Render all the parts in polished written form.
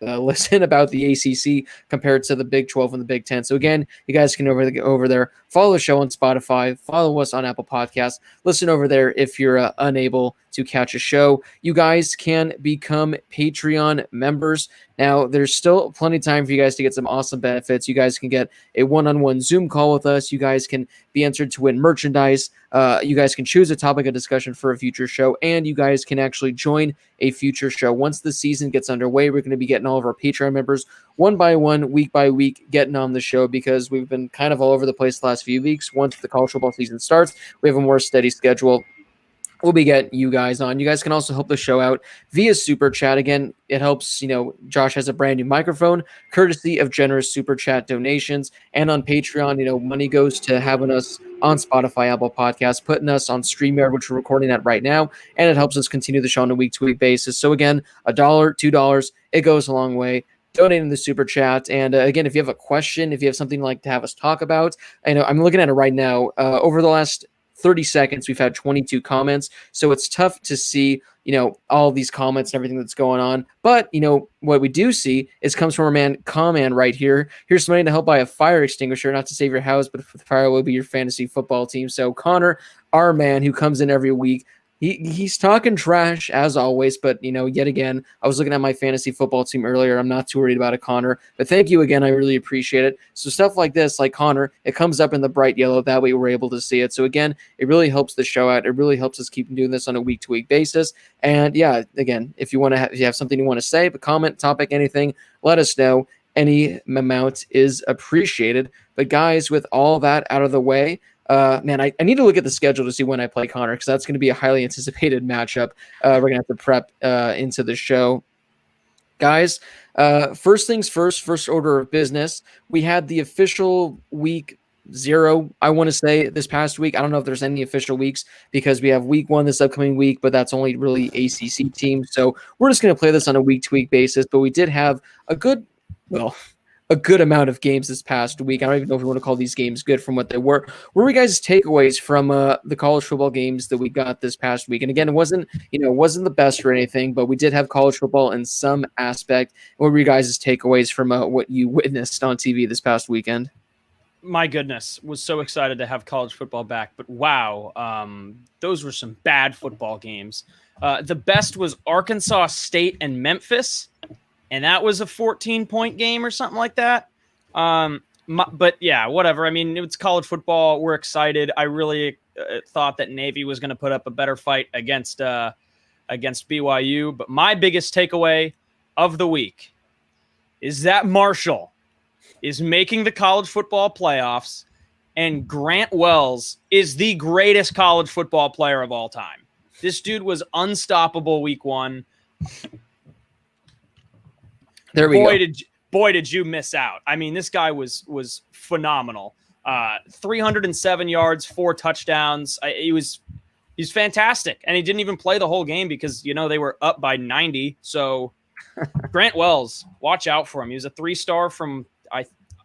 listen about the ACC compared to the Big 12 and the Big 10. So again, you guys can go over there, follow the show on Spotify, follow us on Apple Podcasts, listen over there if you're unable to catch a show. You guys can become Patreon members. Now, there's still plenty of time for you guys to get some awesome benefits. You guys can get a one-on-one Zoom call with us. You guys can be entered to win merchandise. You guys can choose a topic of discussion for a future show, and you guys can actually join a future show. Once the season gets underway, we're going to be getting all of our Patreon members one by one, week by week, getting on the show because we've been kind of all over the place the last few weeks. Once the college football season starts, we have a more steady schedule. We'll be getting you guys on. You guys can also help the show out via Super Chat. Again, it helps, Josh has a brand new microphone, courtesy of generous Super Chat donations. And on Patreon, money goes to having us on Spotify, Apple Podcasts, putting us on StreamYard, which we're recording at right now. And it helps us continue the show on a week-to-week basis. So again, $1, $2, it goes a long way. Donating the Super Chat. And again, if you have a question, if you have something like to have us talk about, I'm looking at it right now. Over the last 30 seconds, we've had 22 comments. So it's tough to see, all these comments and everything that's going on. But, what we do see is comes from our man, Command, right here. Here's some money to help buy a fire extinguisher, not to save your house, but the fire will be your fantasy football team. So Connor, our man who comes in every week, He's talking trash as always, but yet again, I was looking at my fantasy football team earlier. I'm not too worried about it, Connor. But thank you again. I really appreciate it. So stuff like this, like Connor, it comes up in the bright yellow. That way we're able to see it. So again, it really helps the show out. It really helps us keep doing this on a week-to-week basis. And yeah, again, if you have something you want to say, but comment, topic, anything, let us know. Any amount is appreciated. But guys, with all that out of the way, man, I need to look at the schedule to see when I play Connor, because that's going to be a highly anticipated matchup. We're going to have to prep into the show. Guys, first things first order of business. We had the official week 0, I want to say, this past week. I don't know if there's any official weeks because we have week 1 this upcoming week, but that's only really ACC teams. So we're just going to play this on a week-to-week basis. But we did have a good amount of games this past week. I don't even know if we want to call these games good from what they were. What were you guys' takeaways from the college football games that we got this past week? And again, it wasn't the best or anything, but we did have college football in some aspect. What were you guys' takeaways from what you witnessed on TV this past weekend? My goodness, was so excited to have college football back, but wow, those were some bad football games. The best was Arkansas State and Memphis, and that was a 14-point game or something like that. But yeah, whatever. I mean, it's college football. We're excited. I really thought that Navy was going to put up a better fight against BYU. But my biggest takeaway of the week is that Marshall is making the college football playoffs, and Grant Wells is the greatest college football player of all time. This dude was unstoppable week 1. There we go. Boy, did you miss out. I mean, this guy was phenomenal. 307 yards, 4 touchdowns. He's fantastic. And he didn't even play the whole game because, they were up by 90. So Grant Wells, watch out for him. He was a 3-star from,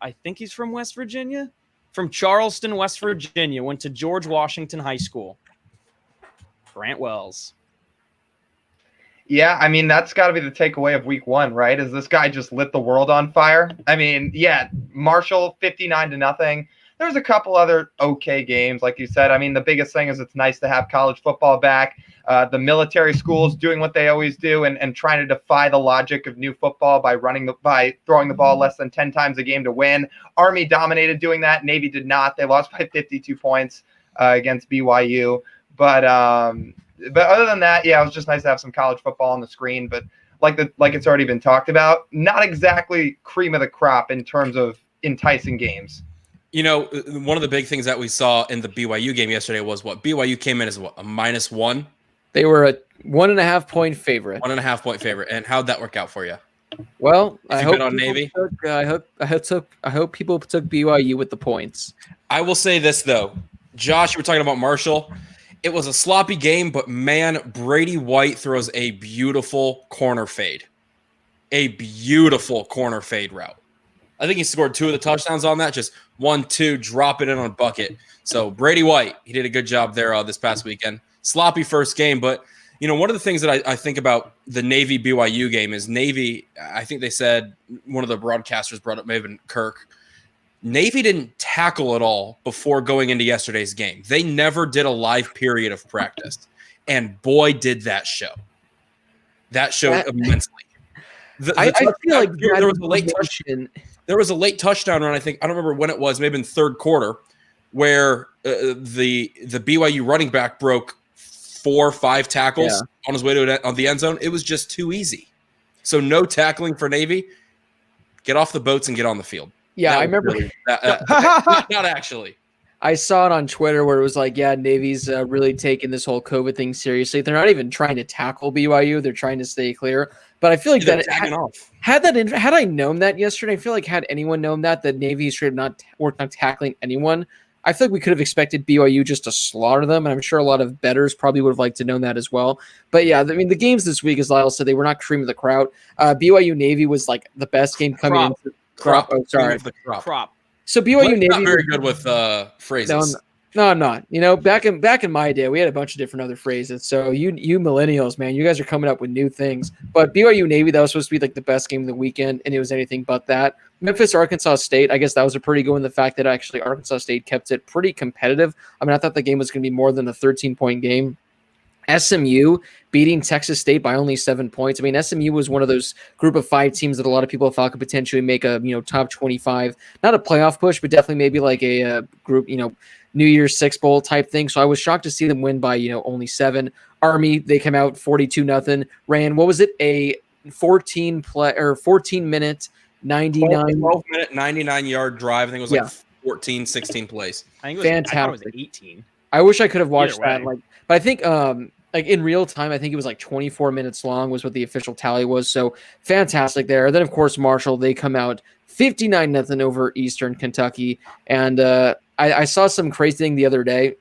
I think he's from West Virginia, from Charleston, West Virginia, went to George Washington High School. Grant Wells. Yeah, I mean, that's got to be the takeaway of week 1, right? Is this guy just lit the world on fire? I mean, yeah, Marshall 59-0. There's a couple other okay games, like you said. I mean, the biggest thing is it's nice to have college football back. The military schools doing what they always do and trying to defy the logic of new football by throwing the ball less than 10 times a game to win. Army dominated doing that. Navy did not. They lost by 52 points against BYU. But other than that, yeah, it was just nice to have some college football on the screen. But like it's already been talked about, not exactly cream of the crop in terms of enticing games. One of the big things that we saw in the BYU game yesterday was BYU came in as a -1. They were a 1.5 point favorite. 1.5 point favorite. And how'd that work out for you? Well, I hope on Navy. I hope people took BYU with the points. I will say this though, Josh, you were talking about Marshall. It was a sloppy game, but man, Brady White throws a beautiful corner fade. A beautiful corner fade route. I think he scored 2 of the touchdowns on that. Just 1, 2, drop it in on a bucket. So Brady White, he did a good job there this past weekend. Sloppy first game, but one of the things that I think about the Navy BYU game is Navy. I think they said one of the broadcasters brought up, may have been Kirk. Navy didn't tackle at all before going into yesterday's game. They never did a live period of practice, and boy, did that show. That showed immensely. I feel like there was a late touchdown. There was a late touchdown run. I don't remember when it was. Maybe in third quarter, where the BYU running back broke 4 or 5 tackles on his way to on the end zone. It was just too easy. So no tackling for Navy. Get off the boats and get on the field. Yeah, I remember. Really, not actually. I saw it on Twitter where it was like, yeah, Navy's really taking this whole COVID thing seriously. They're not even trying to tackle BYU. They're trying to stay clear. But I feel like had I known that yesterday, I feel like had anyone known that Navy should not work on tackling anyone, I feel like we could have expected BYU just to slaughter them. And I'm sure a lot of bettors probably would have liked to know that as well. But yeah, I mean, the games this week, as Lyle said, they were not cream of the crowd. BYU Navy was like the best game coming in. Crop. Oh, sorry. Crop. So BYU Navy not very good with phrases. No, I'm not. Back in my day, we had a bunch of different other phrases. So you millennials, man, you guys are coming up with new things. But BYU Navy, that was supposed to be like the best game of the weekend, and it was anything but that. Memphis Arkansas State, I guess that was a pretty good one. The fact that actually Arkansas State kept it pretty competitive. I mean, I thought the game was going to be more than a 13-point game. SMU beating Texas State by only 7 points. I mean, SMU was one of those group of 5 teams that a lot of people thought could potentially make a top 25, not a playoff push, but definitely maybe like a group New Year's Six Bowl type thing. So I was shocked to see them win by only 7. Army, they came out 42-0. Ran, what was it, a 14 minute 12-minute 99-yard drive. I think it was like 14, 16 plays. I think it was fantastic. I thought it was 18. I wish I could have watched that. But I think like in real time, I think it was like 24 minutes long was what the official tally was. So fantastic there. Then of course Marshall, they come out 59-0 over Eastern Kentucky. And I saw some crazy thing the other day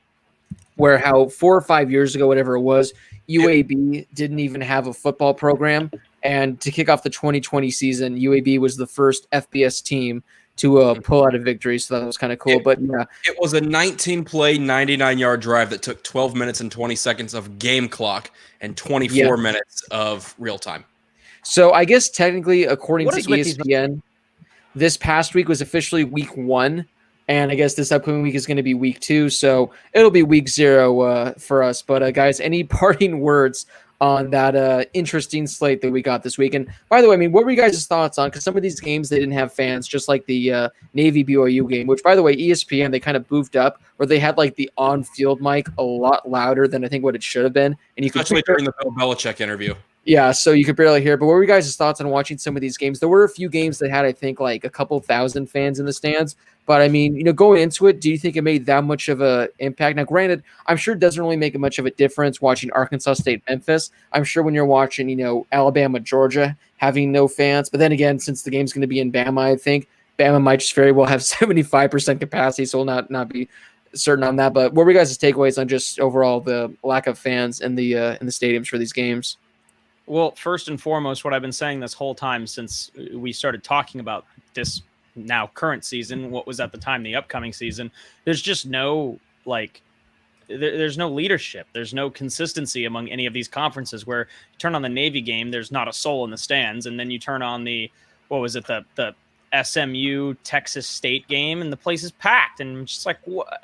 where how 4 or 5 years ago, whatever it was, UAB didn't even have a football program. And to kick off the 2020 season, UAB was the first FBS team to pull out a victory, so that was kind of cool. But yeah, it was a 19-play, 99-yard drive that took 12 minutes and 20 seconds of game clock and 24 minutes of real time. So I guess technically, according to ESPN, this past week was officially week 1, and I guess this upcoming week is going to be week 2. So it'll be week 0 for us. But guys, any parting words on that interesting slate that we got this week? And by the way, I mean, what were you guys' thoughts on? Because some of these games, they didn't have fans, just like the Navy BYU game, which, by the way, ESPN, they kind of boofed up, where they had like the on-field mic a lot louder than I think what it should have been. And you especially during the Bill Belichick interview. Yeah, so you could barely hear. But what were you guys' thoughts on watching some of these games? There were a few games that had, I think, like a couple thousand fans in the stands. But I mean, going into it, do you think it made that much of an impact? Now, granted, I'm sure it doesn't really make much of a difference watching Arkansas State, Memphis. I'm sure when you're watching, Alabama, Georgia, having no fans. But then again, since the game's going to be in Bama, I think Bama might just very well have 75% capacity, so we'll not be certain on that. But what were you guys' takeaways on just overall the lack of fans in the stadiums for these games? Well, first and foremost, what I've been saying this whole time since we started talking about this now current season, what was at the time the upcoming season, there's just no there's no leadership. There's no consistency among any of these conferences where you turn on the Navy game, there's not a soul in the stands. And then you turn on the SMU Texas State game and the place is packed. And just like, what?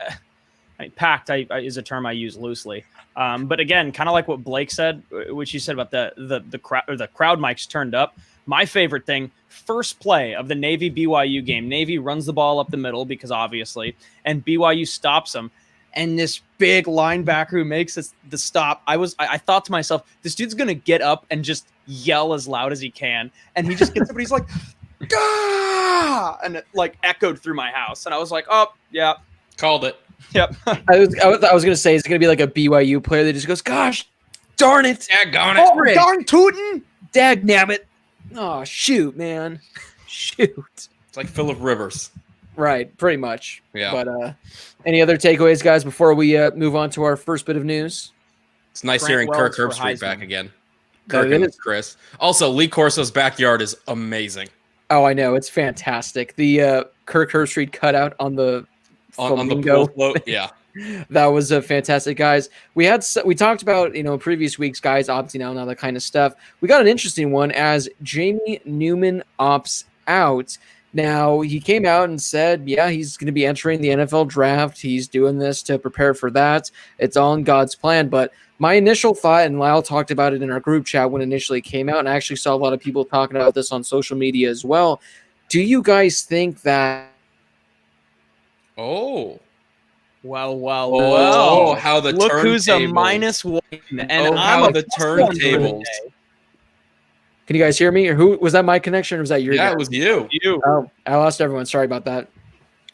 I mean, packed is a term I use loosely. But again, kind of like what Blake said, which you said about the crowd mics turned up. My favorite thing, first play of the Navy BYU game, Navy runs the ball up the middle because obviously, and BYU stops them. And this big linebacker who makes the stop, I thought to myself, this dude's going to get up and just yell as loud as he can. And he just gets up and he's like, Gah! And it like echoed through my house. And I was like, oh, yeah. Called it. Yep. I was going to say, it's going to be like a BYU player that just goes, gosh, darn it. Daggone it. Oh, darn tootin'. Dag nabbit. Oh, shoot, man. Shoot. It's like Phillip Rivers. Right, pretty much. Yeah. But any other takeaways, guys, before we move on to our first bit of news? It's nice Grant hearing Wells Kirk for Herbstreit Heisman. back again. Kirk and Chris. Also, Lee Corso's backyard is amazing. Oh, I know. It's fantastic. The Kirk Herbstreit cutout on the on the pool float. Yeah. That was a fantastic, guys. We talked about previous weeks guys opting out and all that kind of stuff. We got an interesting one as Jamie Newman opts out. Now he came out and said, yeah, he's going to be entering the NFL draft. He's doing this to prepare for that. It's all in God's plan. But my initial thought, and Lyle talked about it in our group chat when it initially came out, and I actually saw a lot of people talking about this on social media as well. Do you guys think that? Well, how the look who's a turntables. -1, and how I'm the turntables. Can you guys hear me? Or who was that? My connection, or was that your? Yeah, guy? it was you. Oh, I lost everyone. Sorry about that.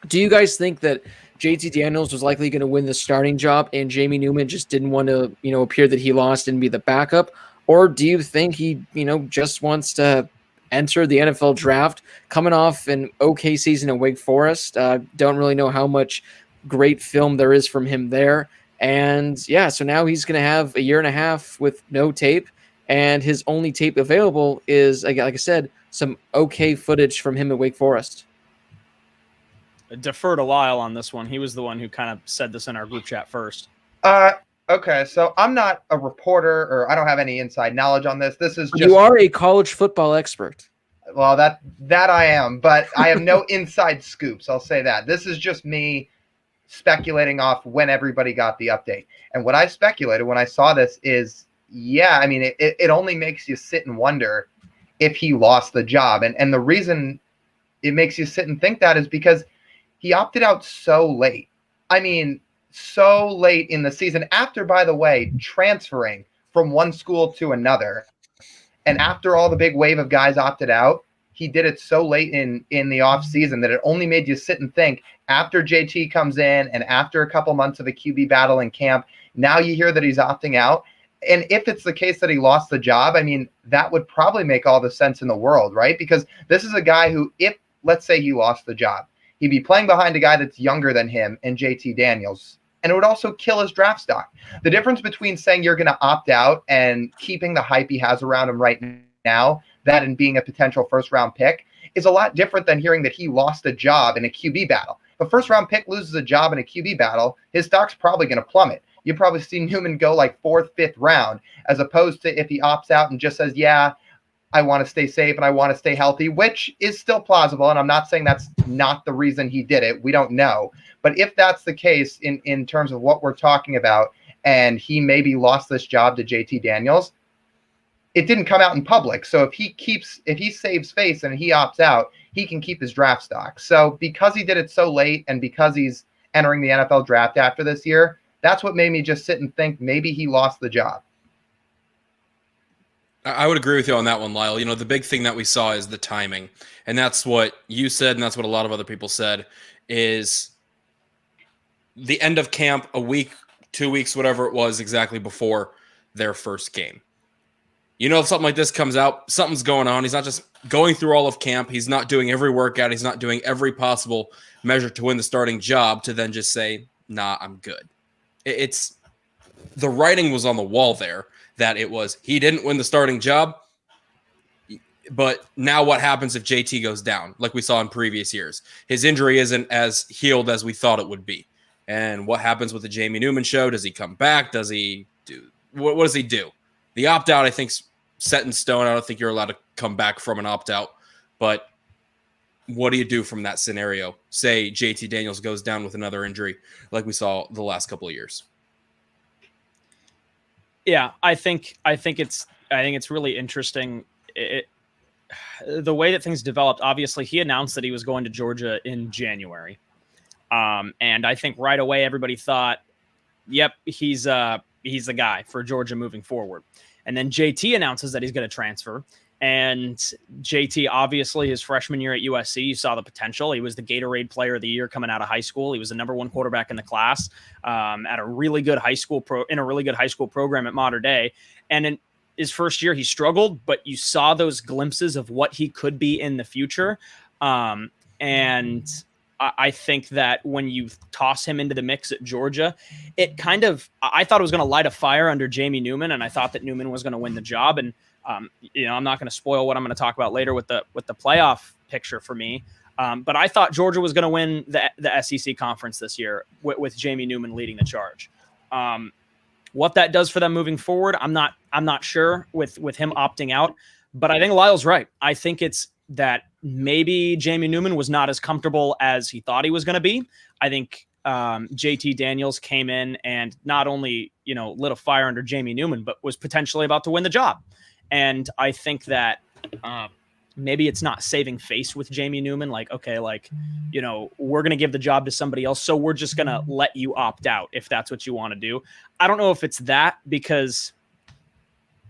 Do you guys think that JT Daniels was likely going to win the starting job, and Jamie Newman just didn't want to, appear that he lost and be the backup, or do you think he, just wants to enter the NFL draft, coming off an okay season at Wake Forest? Don't really know how much great film there is from him there, and yeah, so now he's going to have a year and a half with no tape. And his only tape available is, like I said, some okay footage from him at Wake Forest. Defer to Lyle on this one. He was the one who kind of said this in our group chat first. Okay, so I'm not a reporter, or I don't have any inside knowledge on this. This is just, you are a college football expert. Well, that I am, but I have no inside scoops. I'll say that. This is just me speculating off when everybody got the update. And what I speculated when I saw this is, yeah, I mean, it only makes you sit and wonder if he lost the job. And the reason it makes you sit and think that is because he opted out so late. I mean, so late in the season after, by the way, transferring from one school to another. And after all the big wave of guys opted out, he did it so late in the off season that it only made you sit and think after JT comes in and after a couple months of a QB battle in camp, now you hear that he's opting out. And if it's the case that he lost the job, I mean, that would probably make all the sense in the world, right? Because this is a guy who, if, let's say he lost the job, he'd be playing behind a guy that's younger than him and JT Daniels. And it would also kill his draft stock. The difference between saying you're going to opt out and keeping the hype he has around him right now, that and being a potential first-round pick, is a lot different than hearing that he lost a job in a QB battle. If a first-round pick loses a job in a QB battle, his stock's probably going to plummet. You probably see Newman go like 4th, 5th round, as opposed to if he opts out and just says, yeah, I want to stay safe and I want to stay healthy, which is still plausible. And I'm not saying that's not the reason he did it. We don't know. But if that's the case in terms of what we're talking about, and he maybe lost this job to JT Daniels, it didn't come out in public. So if he saves face and he opts out, he can keep his draft stock. So because he did it so late and because he's entering the NFL draft after this year, that's what made me just sit and think maybe he lost the job. I would agree with you on that one, Lyle. The big thing that we saw is the timing. And that's what you said, and that's what a lot of other people said, is the end of camp, a week, 2 weeks, whatever it was, exactly before their first game. If something like this comes out, something's going on. He's not just going through all of camp. He's not doing every workout. He's not doing every possible measure to win the starting job to then just say, nah, I'm good. It's the writing was on the wall there that it was he didn't win the starting job. But now what happens if JT goes down, like we saw in previous years? His injury isn't as healed as we thought it would be. And what happens with the Jamie Newman show? Does he come back? Does he do what does he do? The opt-out, I think, is set in stone. I don't think you're allowed to come back from an opt-out. But what do you do from that scenario? Say JT Daniels goes down with another injury like we saw the last couple of years. Yeah, I think it's really interesting. The way that things developed, obviously he announced that he was going to Georgia in January. And I think right away everybody thought, yep, he's the guy for Georgia moving forward. And then JT announces that he's going to transfer. And JT, obviously, his freshman year at USC, you saw the potential. He was the Gatorade Player of the Year coming out of high school. He was the #1 quarterback in the class at a really good high school program at Mater Dei. And in his first year, he struggled, but you saw those glimpses of what he could be in the future. And I think that when you toss him into the mix at Georgia, I thought it was going to light a fire under Jamie Newman, and I thought that Newman was going to win the job. And I'm not going to spoil what I'm going to talk about later with the playoff picture for me. But I thought Georgia was going to win the SEC conference this year with Jamie Newman leading the charge. What that does for them moving forward, I'm not sure with him opting out. But I think Lyle's right. I think it's that maybe Jamie Newman was not as comfortable as he thought he was going to be. I think JT Daniels came in and not only, lit a fire under Jamie Newman, but was potentially about to win the job. And I think that maybe it's not saving face with Jamie Newman. Like, okay, we're going to give the job to somebody else. So we're just going to let you opt out if that's what you want to do. I don't know if it's that, because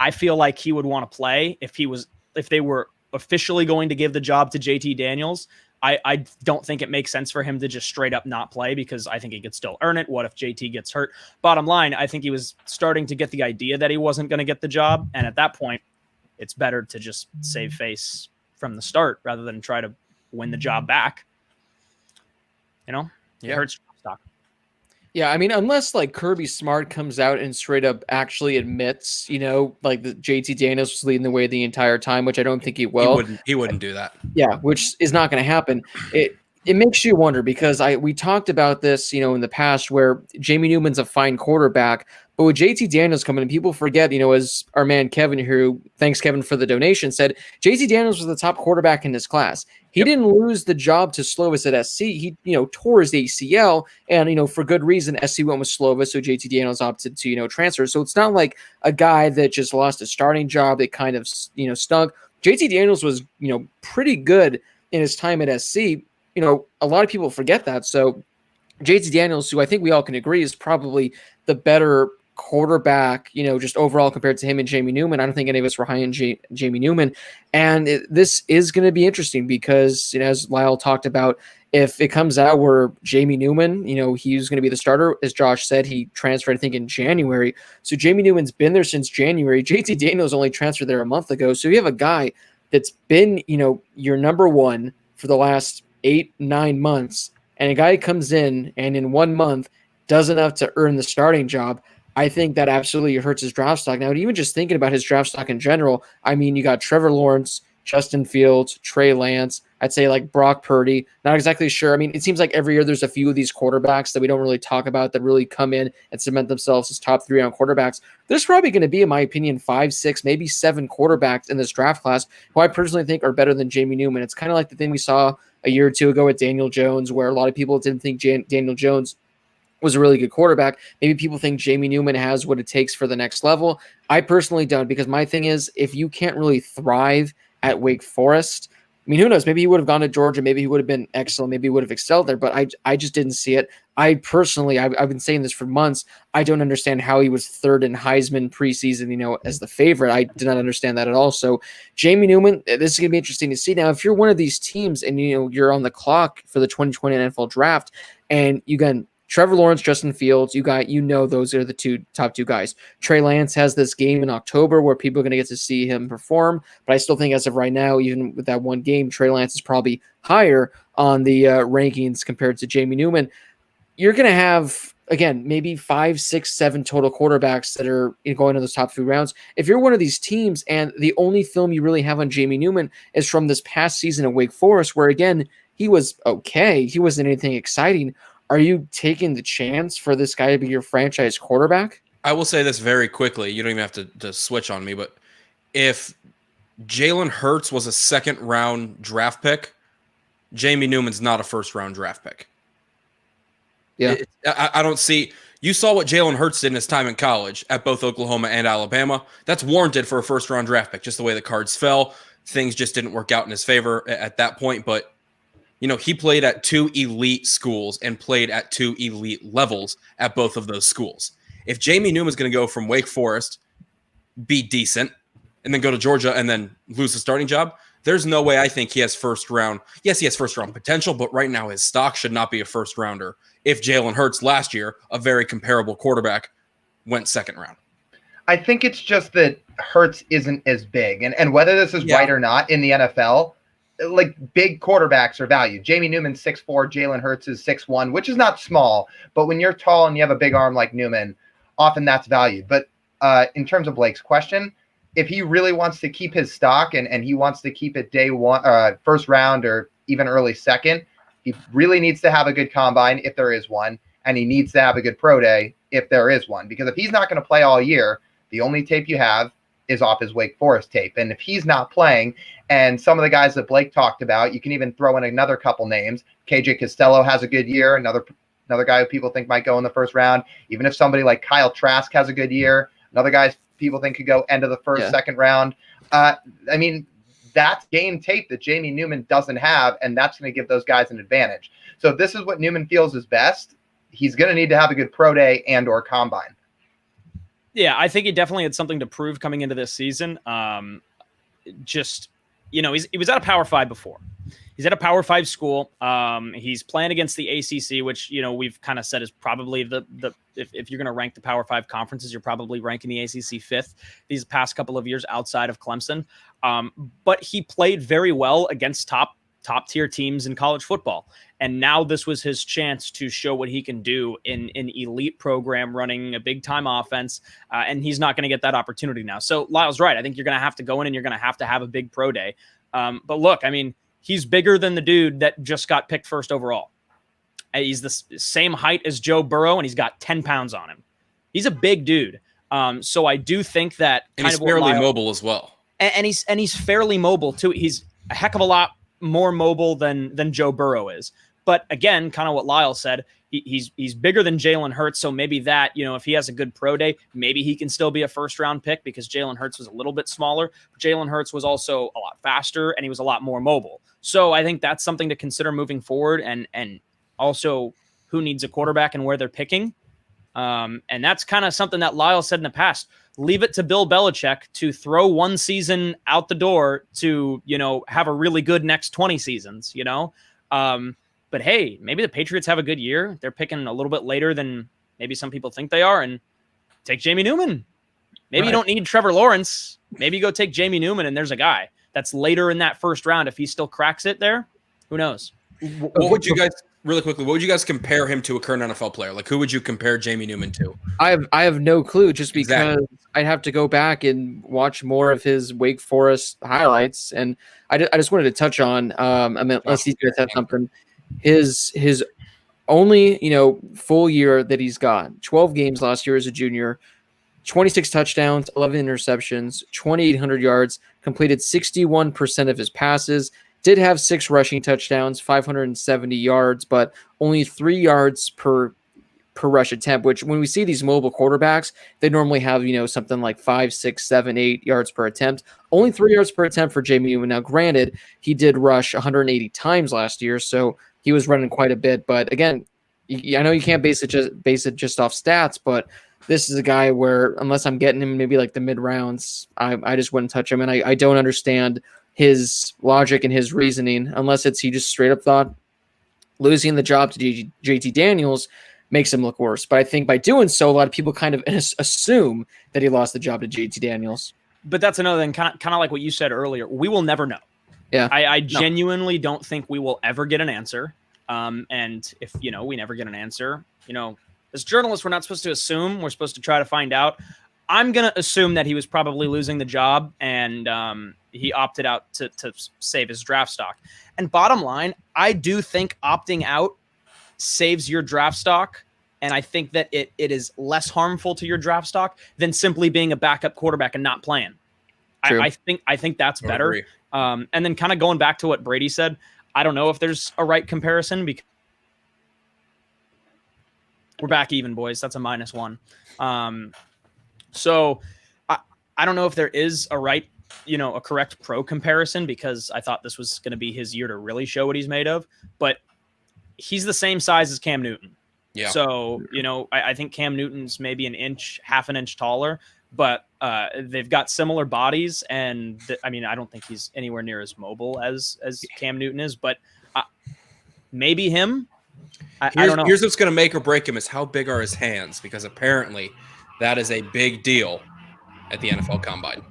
I feel like he would want to play if they were officially going to give the job to JT Daniels. I don't think it makes sense for him to just straight up not play, because I think he could still earn it. What if JT gets hurt? Bottom line, I think he was starting to get the idea that he wasn't going to get the job. And at that point, it's better to just save face from the start rather than try to win the job back. It hurts stock. Yeah, I mean, unless Kirby Smart comes out and straight up actually admits, the JT Daniels was leading the way the entire time, which I don't think he will. He wouldn't do that. Yeah, which is not going to happen. It makes you wonder, because we talked about this, in the past, where Jamie Newman's a fine quarterback, but with JT Daniels coming in, people forget, as our man Kevin, who, thanks Kevin for the donation, said, JT Daniels was the top quarterback in his class. He didn't lose the job to Slovis at SC. He, tore his ACL, and, for good reason, SC went with Slovis, so JT Daniels opted to, transfer. So it's not like a guy that just lost a starting job that kind of, stunk. JT Daniels was, pretty good in his time at SC. A lot of people forget that. So JT Daniels, who I think we all can agree is probably the better quarterback, just overall compared to him and Jamie Newman. I don't think any of us were high on Jamie Newman. And this is going to be interesting because, as Lyle talked about, if it comes out where Jamie Newman, he's going to be the starter, as Josh said, he transferred, I think, in January. So Jamie Newman's been there since January. JT Daniels only transferred there a month ago. So you have a guy that's been, your number one for the last 8-9 months, and a guy comes in and in 1 month does enough to earn the starting job. I think that absolutely hurts his draft stock. Now, even just thinking about his draft stock in general, I mean, you got Trevor Lawrence, Justin Fields, Trey Lance, I'd say Brock Purdy. Not exactly sure. I mean, it seems like every year there's a few of these quarterbacks that we don't really talk about that really come in and cement themselves as top 3 round quarterbacks. There's probably going to be, in my opinion, 5, 6, maybe 7 quarterbacks in this draft class who I personally think are better than Jamie Newman. It's kind of like the thing we saw a year or two ago with Daniel Jones, where a lot of people didn't think Daniel Jones was a really good quarterback. Maybe people think Jamie Newman has what it takes for the next level. I personally don't, because my thing is, if you can't really thrive at Wake Forest, I mean, who knows? Maybe he would have gone to Georgia. Maybe he would have been excellent. Maybe he would have excelled there. But I just didn't see it. I personally, I've been saying this for months. I don't understand how he was third in Heisman preseason, as the favorite. I did not understand that at all. So Jamie Newman, this is going to be interesting to see. Now, if you're one of these teams and, you're on the clock for the 2020 NFL draft and you got Trevor Lawrence, Justin Fields, those are the top two guys. Trey Lance has this game in October where people are going to get to see him perform. But I still think as of right now, even with that one game, Trey Lance is probably higher on the rankings compared to Jamie Newman. You're going to have, again, maybe 5, 6, 7 total quarterbacks that are going to those top 3 rounds. If you're one of these teams and the only film you really have on Jamie Newman is from this past season at Wake Forest, where, again, he was okay. He wasn't anything exciting. Are you taking the chance for this guy to be your franchise quarterback? I will say this very quickly. You don't even have to switch on me, but if Jalen Hurts was a 2nd round draft pick, Jamie Newman's not a 1st round draft pick. Yeah. I don't see. You saw what Jalen Hurts did in his time in college at both Oklahoma and Alabama. That's warranted for a 1st round draft pick, just the way the cards fell. Things just didn't work out in his favor at that point, but he played at 2 elite schools and played at 2 elite levels at both of those schools. If Jamie Newman's going to go from Wake Forest, be decent, and then go to Georgia and then lose the starting job, there's no way I think he has 1st round. Yes, he has 1st round potential, but right now his stock should not be a 1st rounder. If Jalen Hurts last year, a very comparable quarterback, went 2nd round. I think it's just that Hurts isn't as big. And whether this is right or not in the NFL, big quarterbacks are valued. Jamie Newman's 6'4", Jalen Hurts is 6'1", which is not small, but when you're tall and you have a big arm like Newman, often that's valued. But in terms of Blake's question, if he really wants to keep his stock and he wants to keep it day one, 1st round or even early second. He really needs to have a good combine if there is one, and he needs to have a good pro day if there is one. Because if he's not going to play all year, the only tape you have is off his Wake Forest tape. And if he's not playing, and some of the guys that Blake talked about, you can even throw in another couple names. KJ Costello has a good year, another guy who people think might go in the first round. Even if somebody like Kyle Trask has a good year, another guy people think could go end of the first, second round. I mean, that's game tape that Jamie Newman doesn't have, and that's going to give those guys an advantage. So if this is what Newman feels is best, he's going to need to have a good pro day and or combine. Yeah, I think he definitely had something to prove coming into this season. Just, he was at a Power 5 before. He's at a Power 5 school. He's playing against the ACC, which, we've kind of said is probably if you're going to rank the Power 5 conferences, you're probably ranking the ACC 5th these past couple of years outside of Clemson. But he played very well against top tier teams in college football. And now this was his chance to show what he can do in an elite program running a big time offense. And he's not going to get that opportunity now. So Lyle's right. I think you're going to have to go in and you're going to have a big pro day. But look, I mean, he's bigger than the dude that just got picked first overall. He's the same height as Joe Burrow, and he's got 10 pounds on him. He's a big dude. So I do think that and he's fairly mobile as well. And he's fairly mobile too. He's a heck of a lot more mobile than Joe Burrow is. But again, kind of what Lyle said, he's bigger than Jalen Hurts. So maybe that, if he has a good pro day, maybe he can still be a first round pick because Jalen Hurts was a little bit smaller. But Jalen Hurts was also a lot faster and he was a lot more mobile. So I think that's something to consider moving forward. And also who needs a quarterback and where they're picking. And that's kind of something that Lyle said in the past. Leave it to Bill Belichick to throw one season out the door to, have a really good next 20 seasons, But hey, maybe the Patriots have a good year. They're picking a little bit later than maybe some people think they are, and take Jamie Newman. Maybe you don't need Trevor Lawrence. Maybe you go take Jamie Newman, and there's a guy that's later in that first round. If he still cracks it there, who knows? What would you guys, really quickly, what would you guys compare him to a current NFL player? Like, who would you compare Jamie Newman to? I have no clue, just because I'd have to go back and watch more of his Wake Forest highlights. And I just wanted to touch on, unless these guys have something. His only, full year that he's got, 12 games last year as a junior, 26 touchdowns, 11 interceptions, 2,800 yards, completed 61% of his passes, did have 6 rushing touchdowns, 570 yards, but only 3 yards per rush attempt, which when we see these mobile quarterbacks, they normally have, something like 5, 6, 7, 8 yards per attempt. Only 3 yards per attempt for Jamie Newman. Now, granted, he did rush 180 times last year, so he was running quite a bit. But again, I know you can't base it just off stats, but this is a guy where unless I'm getting him maybe like the mid rounds, I just wouldn't touch him. And I don't understand his logic and his reasoning unless he just straight up thought losing the job to JT Daniels makes him look worse. But I think by doing so, a lot of people kind of assume that he lost the job to JT Daniels. But that's another thing, kind of like what you said earlier. We will never know. Yeah, I genuinely don't think we will ever get an answer. And if, we never get an answer, as journalists, we're not supposed to assume. We're supposed to try to find out. I'm going to assume that he was probably losing the job and he opted out to save his draft stock. And bottom line, I do think opting out saves your draft stock. And I think that it is less harmful to your draft stock than simply being a backup quarterback and not playing. I think that's better. And then kind of going back to what Brady said, I don't know if there's a right comparison because we're back even, boys. That's a -1. So I don't know if there is a right, a correct pro comparison because I thought this was going to be his year to really show what he's made of. But he's the same size as Cam Newton. Yeah. So, I think Cam Newton's maybe half an inch taller, but they've got similar bodies. And I don't think he's anywhere near as mobile as Cam Newton is, but maybe him. I don't know. Here's what's going to make or break him is how big are his hands, because apparently that is a big deal at the NFL Combine.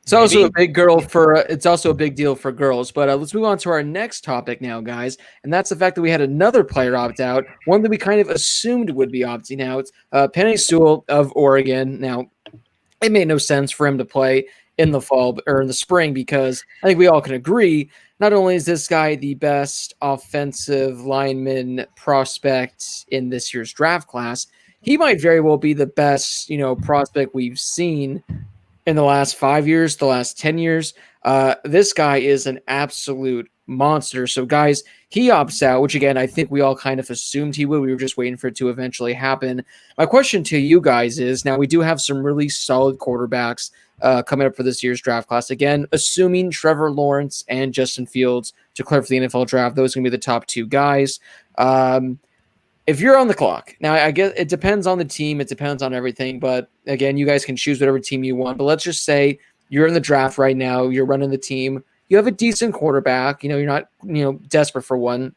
It's also a big deal for girls. But let's move on to our next topic now, guys, and that's the fact that we had another player opt out, one that we kind of assumed would be opting out. Penei Sewell of Oregon. Now, it made no sense for him to play in the fall or in the spring, because I think we all can agree, not only is this guy the best offensive lineman prospect in this year's draft class, he might very well be the best, prospect we've seen in the last 5 years, the last 10 years. This guy is an absolute monster. So guys, he opts out, which again, I think we all kind of assumed he would. We were just waiting for it to eventually happen. My question to you guys is, now we do have some really solid quarterbacks coming up for this year's draft class. Again, assuming Trevor Lawrence and Justin Fields declare for the NFL draft, those are going to be the top two guys. If you're on the clock, now I guess it depends on the team, it depends on everything, but again, you guys can choose whatever team you want. But let's just say you're in the draft right now, you're running the team, you have a decent quarterback, you're not, desperate for one.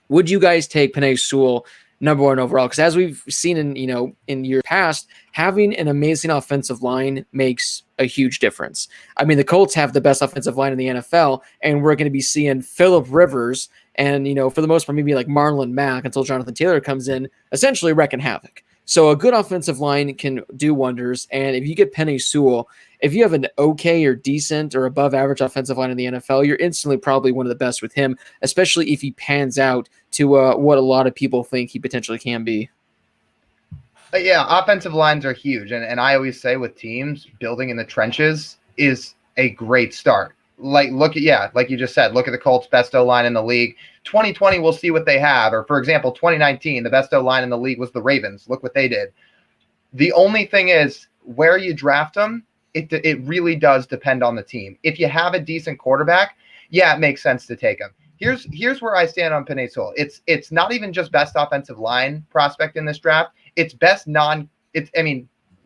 Would you guys take Penei Sewell number one overall? Because as we've seen in years past, having an amazing offensive line makes a huge difference. I mean, the Colts have the best offensive line in the NFL, and we're going to be seeing Phillip Rivers and, for the most part, maybe like Marlon Mack until Jonathan Taylor comes in, essentially wrecking havoc. So a good offensive line can do wonders. And if you get Penei Sewell, if you have an okay or decent or above average offensive line in the NFL, you're instantly probably one of the best with him, especially if he pans out to what a lot of people think he potentially can be. Yeah, offensive lines are huge. And I always say with teams, building in the trenches is a great start. Like you just said, look at the Colts' best O-line in the league. 2020, we'll see what they have. Or, for example, 2019, the best O-line in the league was the Ravens. Look what they did. The only thing is, where you draft them, it really does depend on the team. If you have a decent quarterback, yeah, it makes sense to take him. Here's where I stand on Penei Sewell. It's not even just best offensive line prospect in this draft. It's best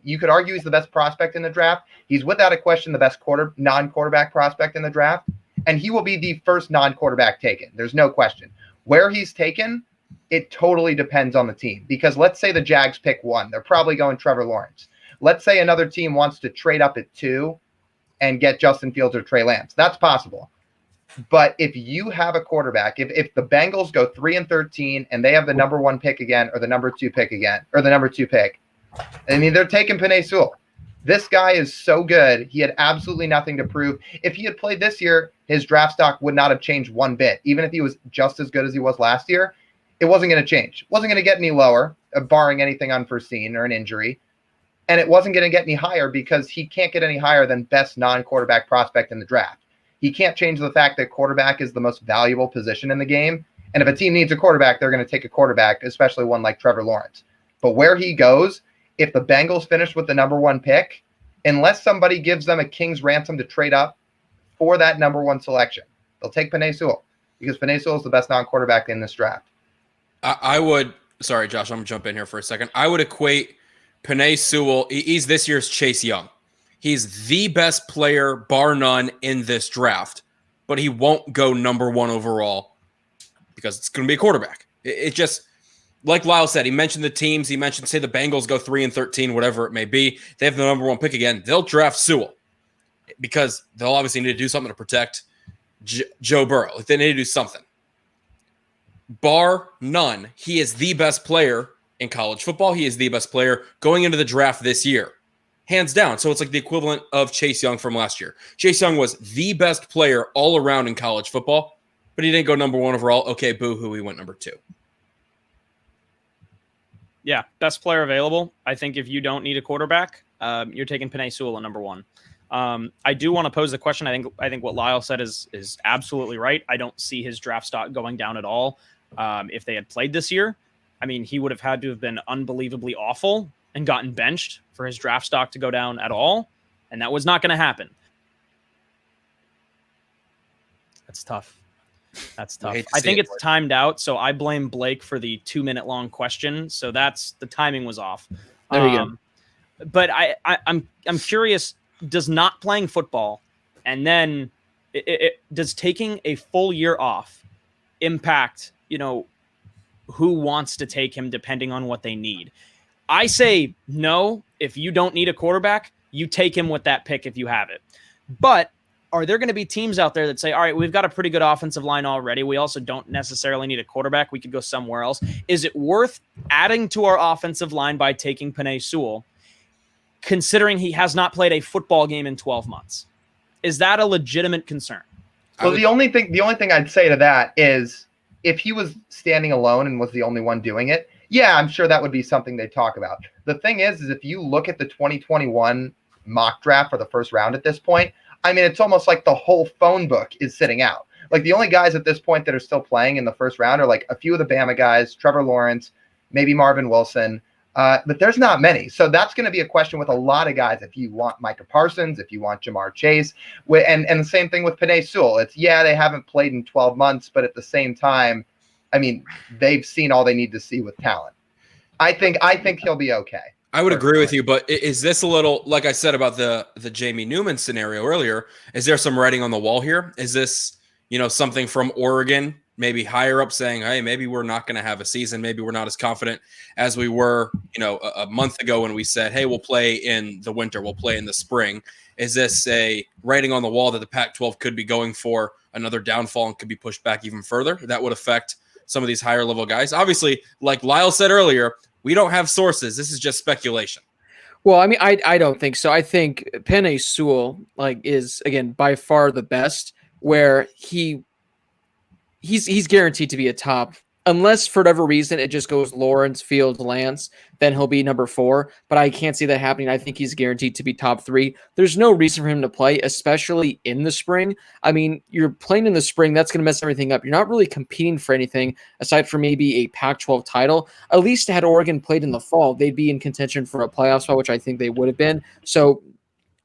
you could argue he's the best prospect in the draft. He's without a question the best non-quarterback prospect in the draft, and he will be the first non-quarterback taken. There's no question. Where he's taken, it totally depends on the team. Because let's say the Jags pick one. They're probably going Trevor Lawrence. Let's say another team wants to trade up at 2 and get Justin Fields or Trey Lance. That's possible. But if you have a quarterback, if the Bengals go 3-13 and they have the number 1 pick again, or the number 2 pick again, or the number 2 pick, I mean, they're taking Penei Sewell. This guy is so good. He had absolutely nothing to prove. If he had played this year, his draft stock would not have changed one bit. Even if he was just as good as he was last year, it wasn't going to change. It wasn't going to get any lower, barring anything unforeseen or an injury. And it wasn't going to get any higher because he can't get any higher than best non-quarterback prospect in the draft. He can't change the fact that quarterback is the most valuable position in the game. And if a team needs a quarterback, they're going to take a quarterback, especially one like Trevor Lawrence. But where he goes, if the Bengals finish with the number 1 pick, unless somebody gives them a king's ransom to trade up for that number 1 selection, they'll take Penei Sewell because Penei Sewell is the best non-quarterback in this draft. I would, sorry, Josh, I'm going to jump in here for a second. I would equate Penei Sewell, he's this year's Chase Young. He's the best player, bar none, in this draft, but he won't go number 1 overall because it's going to be a quarterback. It just, like Lyle said, he mentioned the teams. He mentioned, say, the Bengals go 3-13, whatever it may be. They have the number 1 pick again. They'll draft Sewell because they'll obviously need to do something to protect Joe Burrow. They need to do something. Bar none, he is the best player in college football. He is the best player going into the draft this year. Hands down. So it's like the equivalent of Chase Young from last year. Chase Young was the best player all around in college football, but he didn't go number 1 overall. Okay, boo-hoo, he went number 2. Yeah, best player available. I think if you don't need a quarterback, you're taking Penei Sewell at number 1. I do want to pose the question. I think what Lyle said is absolutely right. I don't see his draft stock going down at all. If they had played this year, I mean, he would have had to have been unbelievably awful and gotten benched for his draft stock to go down at all. And that was not going to happen. That's tough. That's tough. I think it's timed out, so I blame Blake for the 2-minute long question. So that's the timing was off. There you go. But I'm curious. Does not playing football and then does taking a full year off impact who wants to take him depending on what they need? I say no. If you don't need a quarterback, you take him with that pick if you have it. But are there going to be teams out there that say, all right, we've got a pretty good offensive line already. We also don't necessarily need a quarterback. We could go somewhere else. Is it worth adding to our offensive line by taking Penei Sewell, considering he has not played a football game in 12 months? Is that a legitimate concern? Well, the only thing I'd say to that is if he was standing alone and was the only one doing it, yeah, I'm sure that would be something they'd talk about. The thing is if you look at the 2021 mock draft for the first round at this point, I mean, it's almost like the whole phone book is sitting out. Like the only guys at this point that are still playing in the first round are like a few of the Bama guys, Trevor Lawrence, maybe Marvin Wilson, but there's not many. So that's going to be a question with a lot of guys. If you want Micah Parsons, if you want Jamar Chase, and the same thing with Penei Sewell. It's they haven't played in 12 months, but at the same time, I mean, they've seen all they need to see with talent. I think he'll be okay. I would agree with you, but is this a little, like I said about the Jamie Newman scenario earlier, is there some writing on the wall here? Is this, something from Oregon, maybe higher up saying, hey, maybe we're not going to have a season. Maybe we're not as confident as we were, a month ago when we said, hey, we'll play in the winter, we'll play in the spring. Is this a writing on the wall that the Pac-12 could be going for another downfall and could be pushed back even further? That would affect some of these higher level guys. Obviously, like Lyle said earlier, we don't have sources. This is just speculation. Well, I mean, I don't think so. I think Penei Sewell is again by far the best, where he's guaranteed to be a top. Unless for whatever reason it just goes Lawrence, Fields, Lance, then he'll be number 4. But I can't see that happening. I think he's guaranteed to be top 3. There's no reason for him to play, especially in the spring. I mean, you're playing in the spring, that's going to mess everything up. You're not really competing for anything aside from maybe a Pac-12 title. At least had Oregon played in the fall, they'd be in contention for a playoff spot, which I think they would have been. So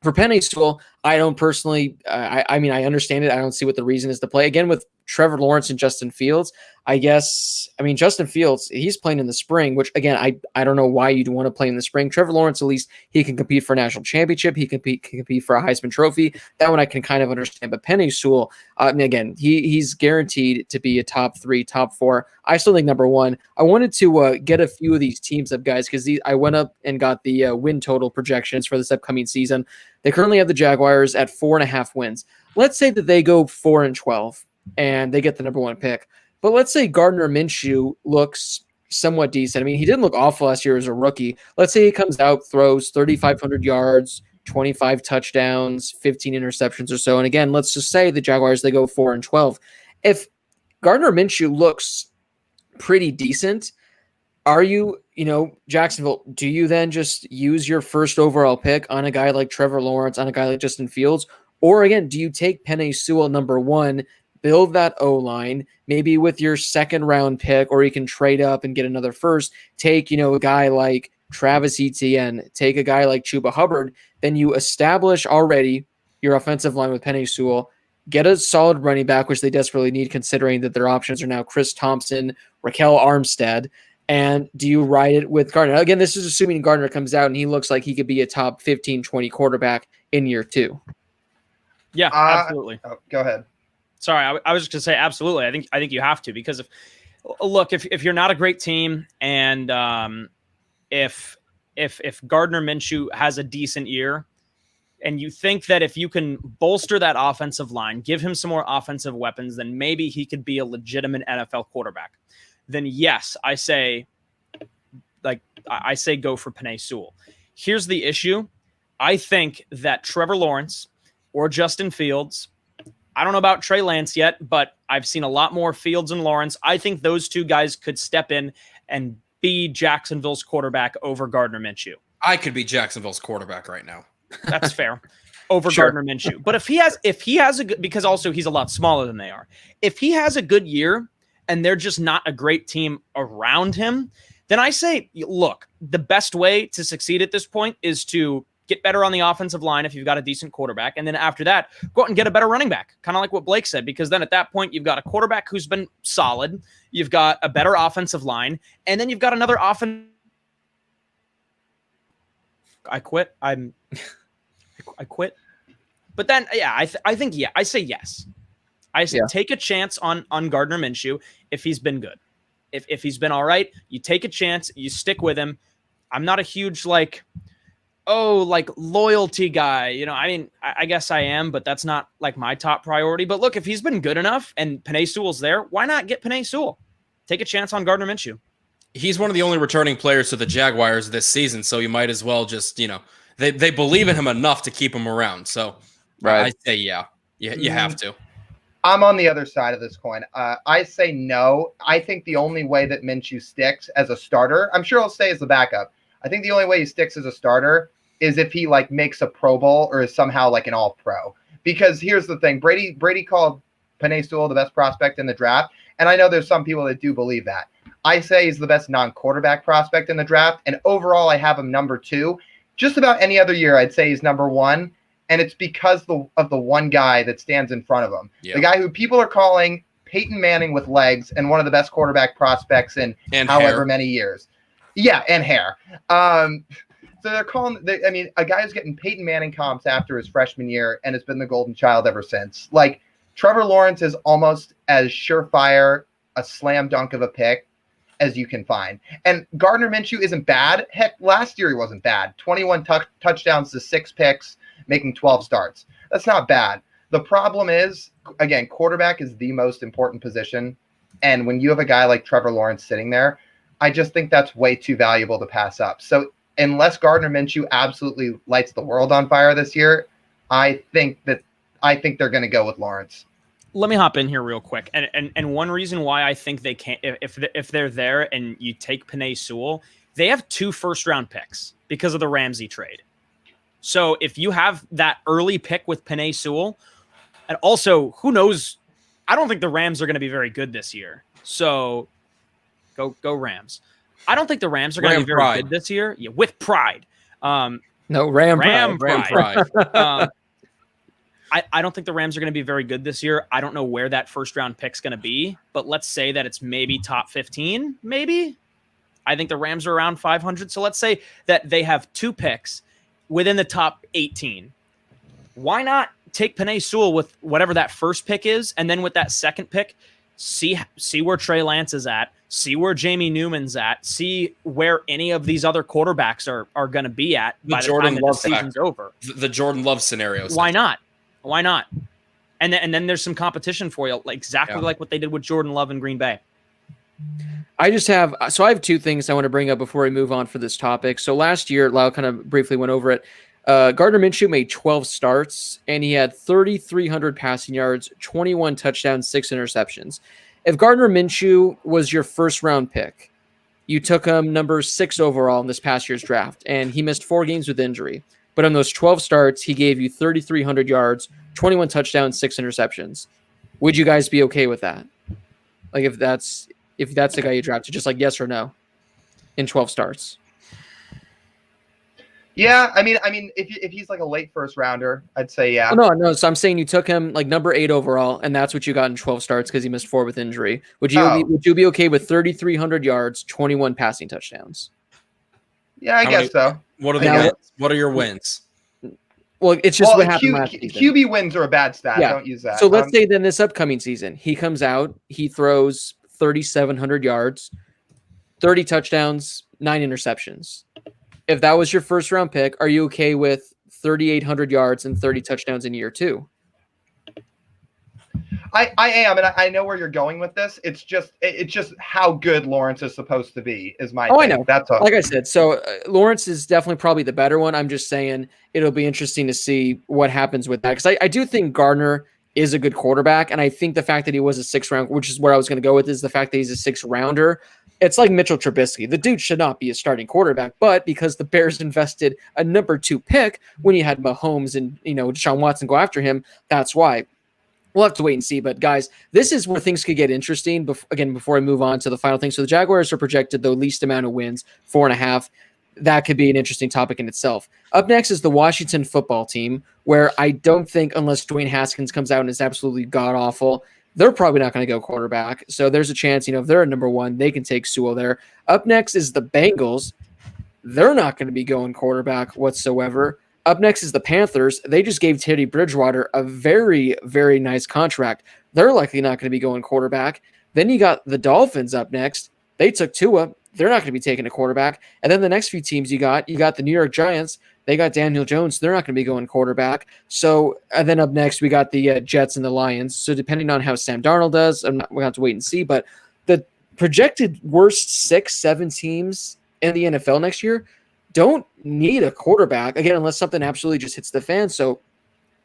for Penei Sewell, I don't personally, I mean, I understand it. I don't see what the reason is to play. Again, with Trevor Lawrence and Justin Fields, Justin Fields, he's playing in the spring, which again, I don't know why you'd want to play in the spring. Trevor Lawrence, at least he can compete for a national championship. He can compete for a Heisman Trophy. That one I can kind of understand. But Penei Sewell, again, he's guaranteed to be a top 3, top 4. I still think number 1. I wanted to get a few of these teams up, guys, because I went up and got the win total projections for this upcoming season. They currently have the Jaguars at 4.5 wins. Let's say that they go 4-12 and they get the number 1 pick. But let's say Gardner Minshew looks somewhat decent. I mean, he didn't look awful last year as a rookie. Let's say he comes out, throws 3,500 yards, 25 touchdowns, 15 interceptions or so. And again, let's just say the Jaguars, they go 4-12. If Gardner Minshew looks pretty decent, are you, Jacksonville, do you then just use your first overall pick on a guy like Trevor Lawrence, on a guy like Justin Fields? Or again, do you take Penei Sewell number 1, build that O-line, maybe with your second round pick, or you can trade up and get another first, take, a guy like Travis Etienne, take a guy like Chuba Hubbard, then you establish already your offensive line with Penei Sewell, get a solid running back, which they desperately need considering that their options are now Chris Thompson, Raquel Armstead, and do you ride it with Gardner? Again, this is assuming Gardner comes out and he looks like he could be a top 15, 20 quarterback in year 2. Yeah, absolutely. Go ahead. Sorry, I was just going to say absolutely. I think you have to, because if you're not a great team, and if Gardner Minshew has a decent year, and you think that if you can bolster that offensive line, give him some more offensive weapons, then maybe he could be a legitimate NFL quarterback, then yes, I say go for Penei Sewell. Here's the issue. I think that Trevor Lawrence or Justin Fields, I don't know about Trey Lance yet, but I've seen a lot more Fields and Lawrence. I think those two guys could step in and be Jacksonville's quarterback over Gardner Minshew. I could be Jacksonville's quarterback right now. That's fair. Over Gardner Minshew. But if he has a good, because also he's a lot smaller than they are. If he has a good year and they're just not a great team around him, then I say, look, the best way to succeed at this point is to get better on the offensive line if you've got a decent quarterback. And then after that, go out and get a better running back, kind of like what Blake said, because then at that point, you've got a quarterback who's been solid. You've got a better offensive line. And then you've got another offense. I quit. I quit. But then, yeah, I think I say yes. I say take a chance on Gardner Minshew if he's been good. If he's been all right, you take a chance, you stick with him. I'm not a huge loyalty guy. I mean, I guess I am, but that's not like my top priority. But look, if he's been good enough and Penei Sewell's there, why not get Penei Sewell? Take a chance on Gardner Minshew. He's one of the only returning players to the Jaguars this season, so you might as well just, they believe in him enough to keep him around. So I'd say yeah. You have to. I'm on the other side of this coin. I say no. I think the only way that Minshew sticks as a starter, I'm sure he'll stay as the backup. I think the only way he sticks as a starter is if he like makes a Pro Bowl or is somehow like an All-Pro. Because here's the thing: Brady called Penei Sewell the best prospect in the draft, and I know there's some people that do believe that. I say he's the best non-quarterback prospect in the draft, and overall I have him number 2. Just about any other year, I'd say he's number 1. And it's because of the one guy that stands in front of him. Yeah. The guy who people are calling Peyton Manning with legs and one of the best quarterback prospects in however many years. Yeah, and hair. So they're calling a guy who's getting Peyton Manning comps after his freshman year and has been the golden child ever since. Like, Trevor Lawrence is almost as surefire a slam dunk of a pick as you can find. And Gardner Minshew isn't bad. Heck, last year he wasn't bad. 21 touchdowns to 6 picks, making 12 starts. That's not bad. The problem is, again, quarterback is the most important position. And when you have a guy like Trevor Lawrence sitting there, I just think that's way too valuable to pass up. So unless Gardner Minshew absolutely lights the world on fire this year, I think they're going to go with Lawrence. Let me hop in here real quick. And one reason why I think they can't, if they're there and you take Penei Sewell, they have 2 first-round picks because of the Ramsey trade. So if you have that early pick with Penei Sewell, and also, who knows, I don't think the Rams are going to be very good this year. So go Rams. I don't think the Rams are going to be very good this year. Yeah, with pride. No, Ram pride. I don't think the Rams are going to be very good this year. I don't know where that first-round pick's going to be, but let's say that it's maybe top 15, maybe. I think the Rams are around 500. So let's say that they have 2 picks within the top 18. Why not take Penei Sewell with whatever that first pick is, and then with that second pick, see where Trey Lance is at, see where Jamie Newman's at, see where any of these other quarterbacks are going to be at by the time the season's over. The Jordan Love scenario. Why not? And then there's some competition for you, like exactly like what they did with Jordan Love in Green Bay. I have 2 things I want to bring up before we move on for this topic. So last year, Lau kind of briefly went over it. Gardner Minshew made 12 starts, and he had 3,300 passing yards, 21 touchdowns, 6 interceptions. If Gardner Minshew was your first-round pick, you took him number 6 overall in this past year's draft, and he missed 4 games with injury. But on those 12 starts, he gave you 3,300 yards, 21 touchdowns, 6 interceptions. Would you guys be okay with that? Like, if that's the guy you drafted, just like yes or no in 12 starts. Yeah, I mean, if he's like a late first rounder, I'd say yeah. No. So I'm saying you took him like number 8 overall, and that's what you got in 12 starts because he missed 4 with injury. Would you be okay with 3,300 yards, 21 passing touchdowns? Yeah, I guess so. What are your wins? Well, it's just what happened last season. QB wins are a bad stat. Yeah. Don't use that. So let's say then this upcoming season, he comes out, he throws 3,700 yards, 30 touchdowns, 9 interceptions. If that was your first round pick, are you okay with 3,800 yards and 30 touchdowns in year 2? I am, and I know where you're going with this. It's just how good Lawrence is supposed to be is my thing. I know. That's all. Like I said, so Lawrence is definitely probably the better one. I'm just saying it'll be interesting to see what happens with that because I do think Gardner is a good quarterback, and I think the fact that he was a 6th round, which is where I was going to go with, is the fact that he's a 6th rounder. It's like Mitchell Trubisky. The dude should not be a starting quarterback, but because the Bears invested a number 2 pick when you had Mahomes and Deshaun Watson go after him, that's why. We'll have to wait and see. But guys, this is where things could get interesting. Before I move on to the final thing. So the Jaguars are projected the least amount of wins, 4.5. That could be an interesting topic in itself. Up next is the Washington football team, where I don't think, unless Dwayne Haskins comes out and is absolutely god-awful, they're probably not going to go quarterback. So there's a chance, if they're at number 1, they can take Sewell there. Up next is the Bengals. They're not going to be going quarterback whatsoever. Up next is the Panthers. They just gave Teddy Bridgewater a very, very nice contract. They're likely not going to be going quarterback. Then you got the Dolphins up next. They took Tua. They're not going to be taking a quarterback. And then the next few teams you got the New York Giants. They got Daniel Jones. They're not going to be going quarterback. So, and then up next, we got the Jets and the Lions. So depending on how Sam Darnold does, we're going to have to wait and see. But the projected worst 6-7 teams in the NFL next year don't need a quarterback, again, unless something absolutely just hits the fan. So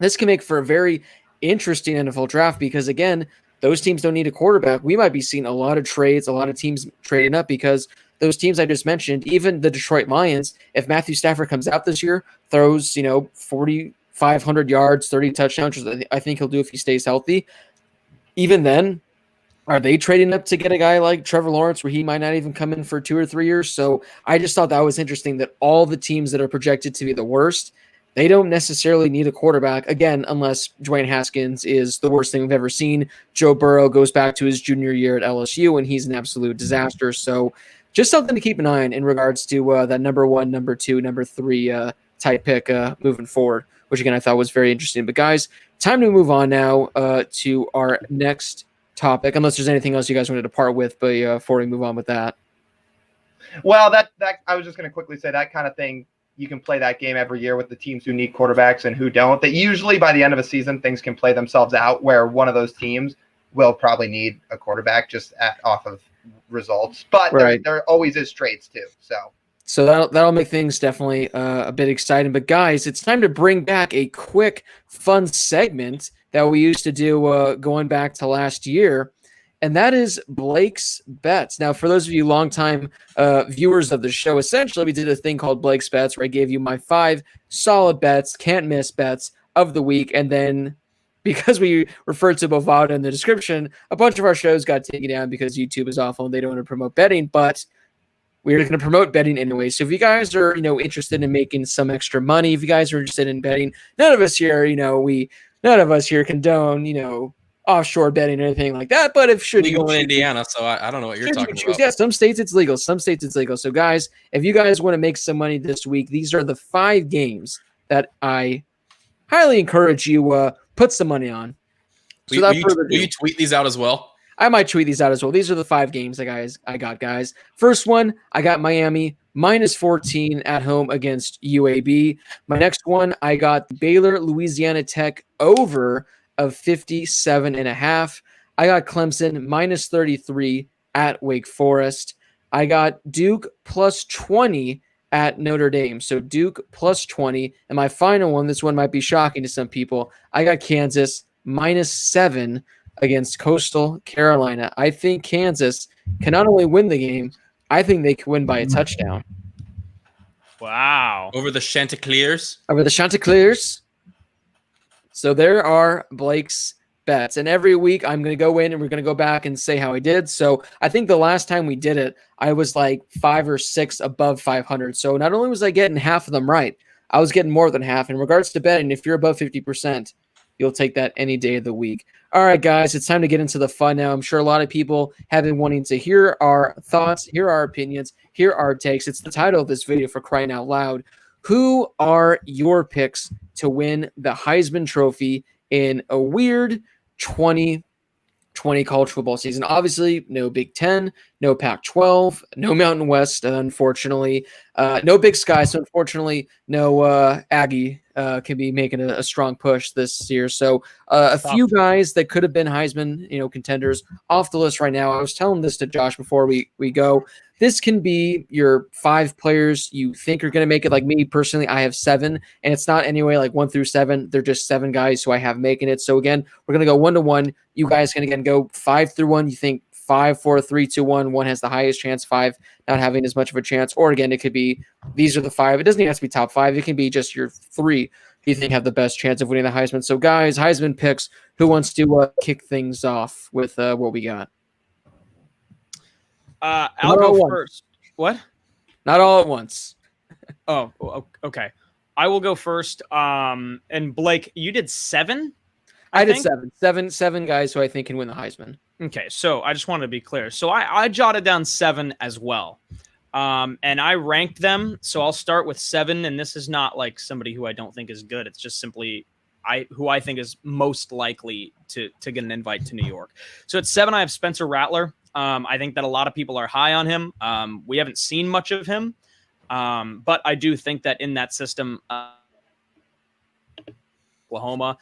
this can make for a very interesting NFL draft because, again, those teams don't need a quarterback. We might be seeing a lot of trades, a lot of teams trading up because those teams I just mentioned, even the Detroit Lions, if Matthew Stafford comes out this year, throws, 4,500 yards, 30 touchdowns, which I think he'll do if he stays healthy, even then, are they trading up to get a guy like Trevor Lawrence where he might not even come in for 2 or 3 years? So I just thought that was interesting that all the teams that are projected to be the worst, they don't necessarily need a quarterback, again, unless Dwayne Haskins is the worst thing we've ever seen. Joe Burrow goes back to his junior year at LSU, and he's an absolute disaster. So just something to keep an eye on in regards to that number 1, number 2, number 3 type pick moving forward, which, again, I thought was very interesting. But, guys, time to move on now to our next topic, unless there's anything else you guys wanted to part with before we move on with that. Well, that I was just going to quickly say that kind of thing. You can play that game every year with the teams who need quarterbacks and who don't. That usually by the end of a season, things can play themselves out where one of those teams will probably need a quarterback just off of results. But right. there always is trades too. So that'll make things definitely a bit exciting. But guys, it's time to bring back a quick, fun segment that we used to do going back to last year. And that is Blake's Bets. Now, for those of you longtime viewers of the show, essentially we did a thing called Blake's Bets where I gave you my 5 solid bets, can't miss bets of the week. And then because we referred to Bovada in the description, a bunch of our shows got taken down because YouTube is awful and they don't want to promote betting. But we're going to promote betting anyway. So if you guys are, interested in making some extra money, if you guys are interested in betting, none of us here, condone, offshore betting or anything like that. But if should legal in Indiana, so I don't know what you're talking about. Yeah, some states it's legal. Some states it's legal. So guys, if you guys want to make some money this week, these are the 5 games that I highly encourage you put some money on. So will you tweet these out as well? I might tweet these out as well. These are the 5 games I got, guys. First one, I got Miami -14 at home against UAB. My next one, I got Baylor Louisiana Tech over of 57.5. I got Clemson -33 at Wake Forest. I got Duke +20 at Notre Dame. So Duke +20. And my final one, this one might be shocking to some people, I got Kansas -7 against Coastal Carolina. I think Kansas can not only win the game, I think they can win by a touchdown. Wow. Over the Chanticleers? Over the Chanticleers. So there are Blake's bets. And every week I'm going to go in and we're going to go back and say how I did. So I think the last time we did it, I was like 5 or 6 above 500. So not only was I getting half of them right, I was getting more than half. In regards to betting, if you're above 50%, you'll take that any day of the week. All right, guys, it's time to get into the fun now. I'm sure a lot of people have been wanting to hear our thoughts, hear our opinions, hear our takes. It's the title of this video, for crying out loud. Who are your picks to win the Heisman Trophy in a weird 2020 college football season? Obviously, no Big Ten, no Pac-12, no Mountain West, unfortunately. No Big Sky, so unfortunately, no Aggie can be making a strong push this year. So a few guys that could have been Heisman, contenders off the list right now. I was telling this to Josh before we go. This can be your 5 players you think are going to make it. Like me personally, I have 7, and it's not anyway like 1 through 7. They're just 7 guys who I have making it. So again, we're going to go 1 to 1. You guys can again go 5 through 1. You think 5, 4, 3, 2, 1. 1 has the highest chance, 5 not having as much of a chance. Or again, it could be these are the 5. It doesn't even have to be top 5. It can be just your 3 you think have the best chance of winning the Heisman. So guys, Heisman picks. Who wants to kick things off with what we got? I'll go first. What? Not all at once. Oh, okay. I will go first. And Blake, you did 7? I did 7. Seven guys who I think can win the Heisman. Okay, so I just wanted to be clear. So I jotted down 7 as well. And I ranked them. So I'll start with 7. And this is not like somebody who I don't think is good. It's just simply who I think is most likely to get an invite to New York. So at 7, I have Spencer Rattler. I think that a lot of people are high on him. We haven't seen much of him. But I do think that in that system, Oklahoma,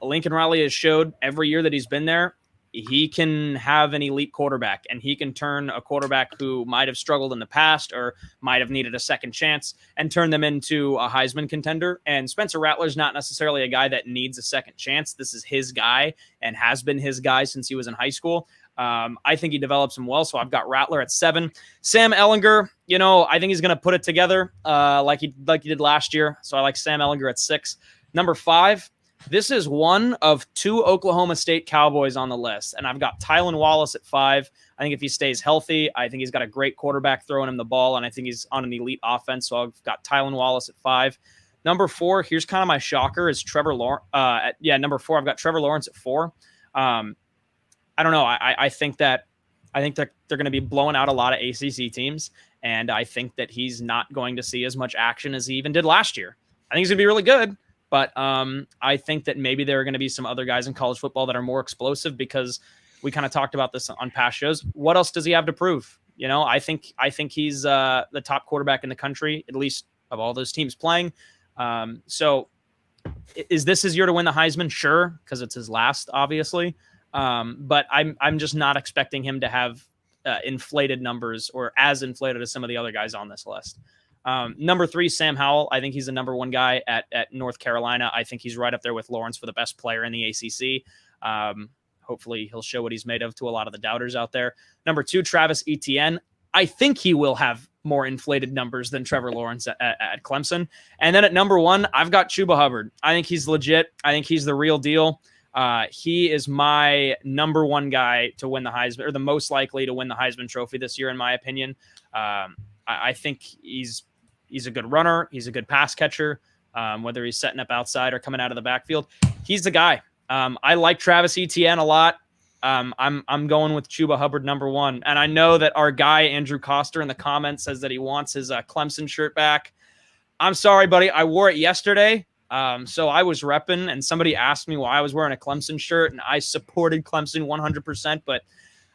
Lincoln Riley has showed every year that he's been there, he can have an elite quarterback, and he can turn a quarterback who might have struggled in the past or might have needed a second chance and turn them into a Heisman contender. And Spencer Rattler's not necessarily a guy that needs a second chance. This is his guy and has been his guy since he was in high school. I think he develops him well, so I've got Rattler at 7. Sam Ehlinger, I think he's going to put it together like he did last year, so I like Sam Ehlinger at 6. Number 5, this is one of 2 Oklahoma State Cowboys on the list, and I've got Tylan Wallace at 5. I think if he stays healthy, I think he's got a great quarterback throwing him the ball, and I think he's on an elite offense, so I've got Tylan Wallace at 5. Number 4, here's kind of my shocker, is Trevor Lawrence. Number 4, I've got Trevor Lawrence at 4. I don't know. I think that they're going to be blowing out a lot of ACC teams, and I think that he's not going to see as much action as he even did last year. I think he's going to be really good, but I think that maybe there are going to be some other guys in college football that are more explosive, because we kind of talked about this on past shows. What else does he have to prove? I think he's the top quarterback in the country, at least of all those teams playing. So is this his year to win the Heisman? Sure, because it's his last, obviously. But I'm just not expecting him to have inflated numbers, or as inflated as some of the other guys on this list. Number 3, Sam Howell. I think he's the number 1 guy at North Carolina. I think he's right up there with Lawrence for the best player in the ACC. Hopefully he'll show what he's made of to a lot of the doubters out there. Number 2, Travis Etienne. I think he will have more inflated numbers than Trevor Lawrence at Clemson. And then at number 1, I've got Chuba Hubbard. I think he's legit. I think he's the real deal. He is my number 1 guy to win the Heisman, or the most likely to win the Heisman Trophy this year, in my opinion. I think he's a good runner. He's a good pass catcher, whether he's setting up outside or coming out of the backfield. He's the guy. I like Travis Etienne a lot. I'm going with Chuba Hubbard number 1. And I know that our guy, Andrew Coster, in the comments says that he wants his Clemson shirt back. I'm sorry, buddy. I wore it yesterday. So I was repping, and somebody asked me why I was wearing a Clemson shirt, and I supported Clemson 100%, but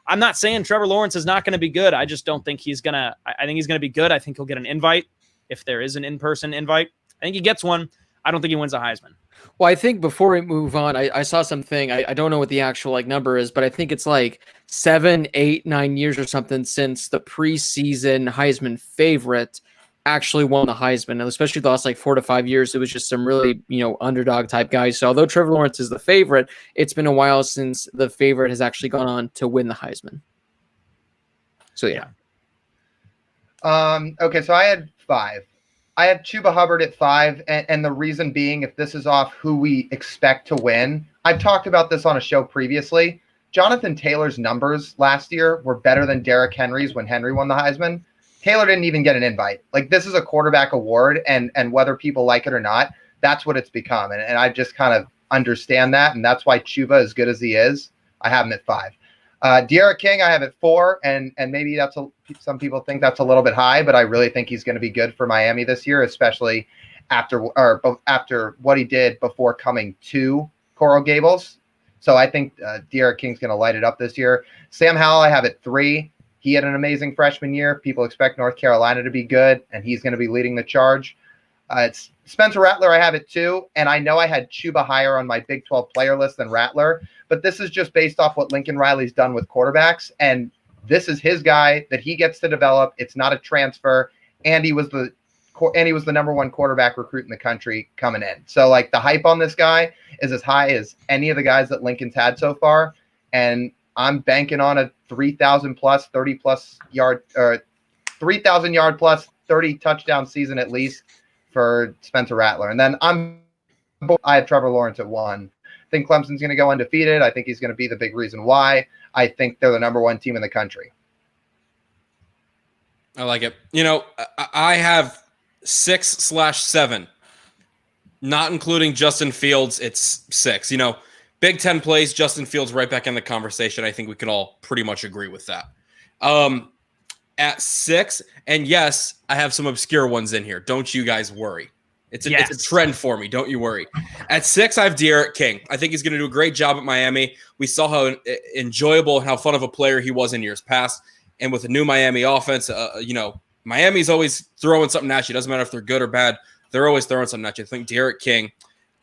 I'm not saying Trevor Lawrence is not going to be good. I just don't think he's going to, I think he's going to be good. I think he'll get an invite. If there is an in-person invite, I think he gets one. I don't think he wins a Heisman. Well, I think before we move on, I saw something. I don't know what the actual number is, but I think it's like 7, 8, 9 years or something since the preseason Heisman favorite actually won the Heisman. And especially the last 4 to 5 years, it was just some really, underdog type guys. So although Trevor Lawrence is the favorite, it's been a while since the favorite has actually gone on to win the Heisman. So yeah. Okay, so I had 5. I have Chuba Hubbard at 5, and the reason being, if this is off who we expect to win, I've talked about this on a show previously. Jonathan Taylor's numbers last year were better than Derrick Henry's when Henry won the Heisman. Taylor didn't even get an invite. This is a quarterback award, and whether people like it or not, that's what it's become. And I just kind of understand that, and that's why Chuba, as good as he is, I have him at 5. De'Ara King, I have at 4, and maybe some people think that's a little bit high, but I really think he's going to be good for Miami this year, especially after what he did before coming to Coral Gables. So I think De'Ara King's going to light it up this year. Sam Howell, I have at 3. He had an amazing freshman year. People expect North Carolina to be good, and he's going to be leading the charge. It's Spencer Rattler, I have at 2, and I know I had Chuba higher on my Big 12 player list than Rattler, but this is just based off what Lincoln Riley's done with quarterbacks, and this is his guy that he gets to develop. It's not a transfer, and he was the number 1 quarterback recruit in the country coming in. So the hype on this guy is as high as any of the guys that Lincoln's had so far, and I'm banking on a 3,000 plus 30 plus yard, or 3,000 yard plus 30 touchdown season at least for Spencer Rattler. And then I have Trevor Lawrence at 1. I think Clemson's going to go undefeated. I think he's going to be the big reason why. I think they're the number 1 team in the country. I like it. I have 6/7, not including Justin Fields. It's 6. Big 10 plays, Justin Fields right back in the conversation. I think we can all pretty much agree with that. At 6, and yes, I have some obscure ones in here. Don't you guys worry. It's a trend for me. Don't you worry. At 6, I have De'Ara King. I think he's going to do a great job at Miami. We saw how enjoyable and how fun of a player he was in years past. And with the new Miami offense, Miami's always throwing something at you. Doesn't matter if they're good or bad. They're always throwing something at you. I think De'Ara King.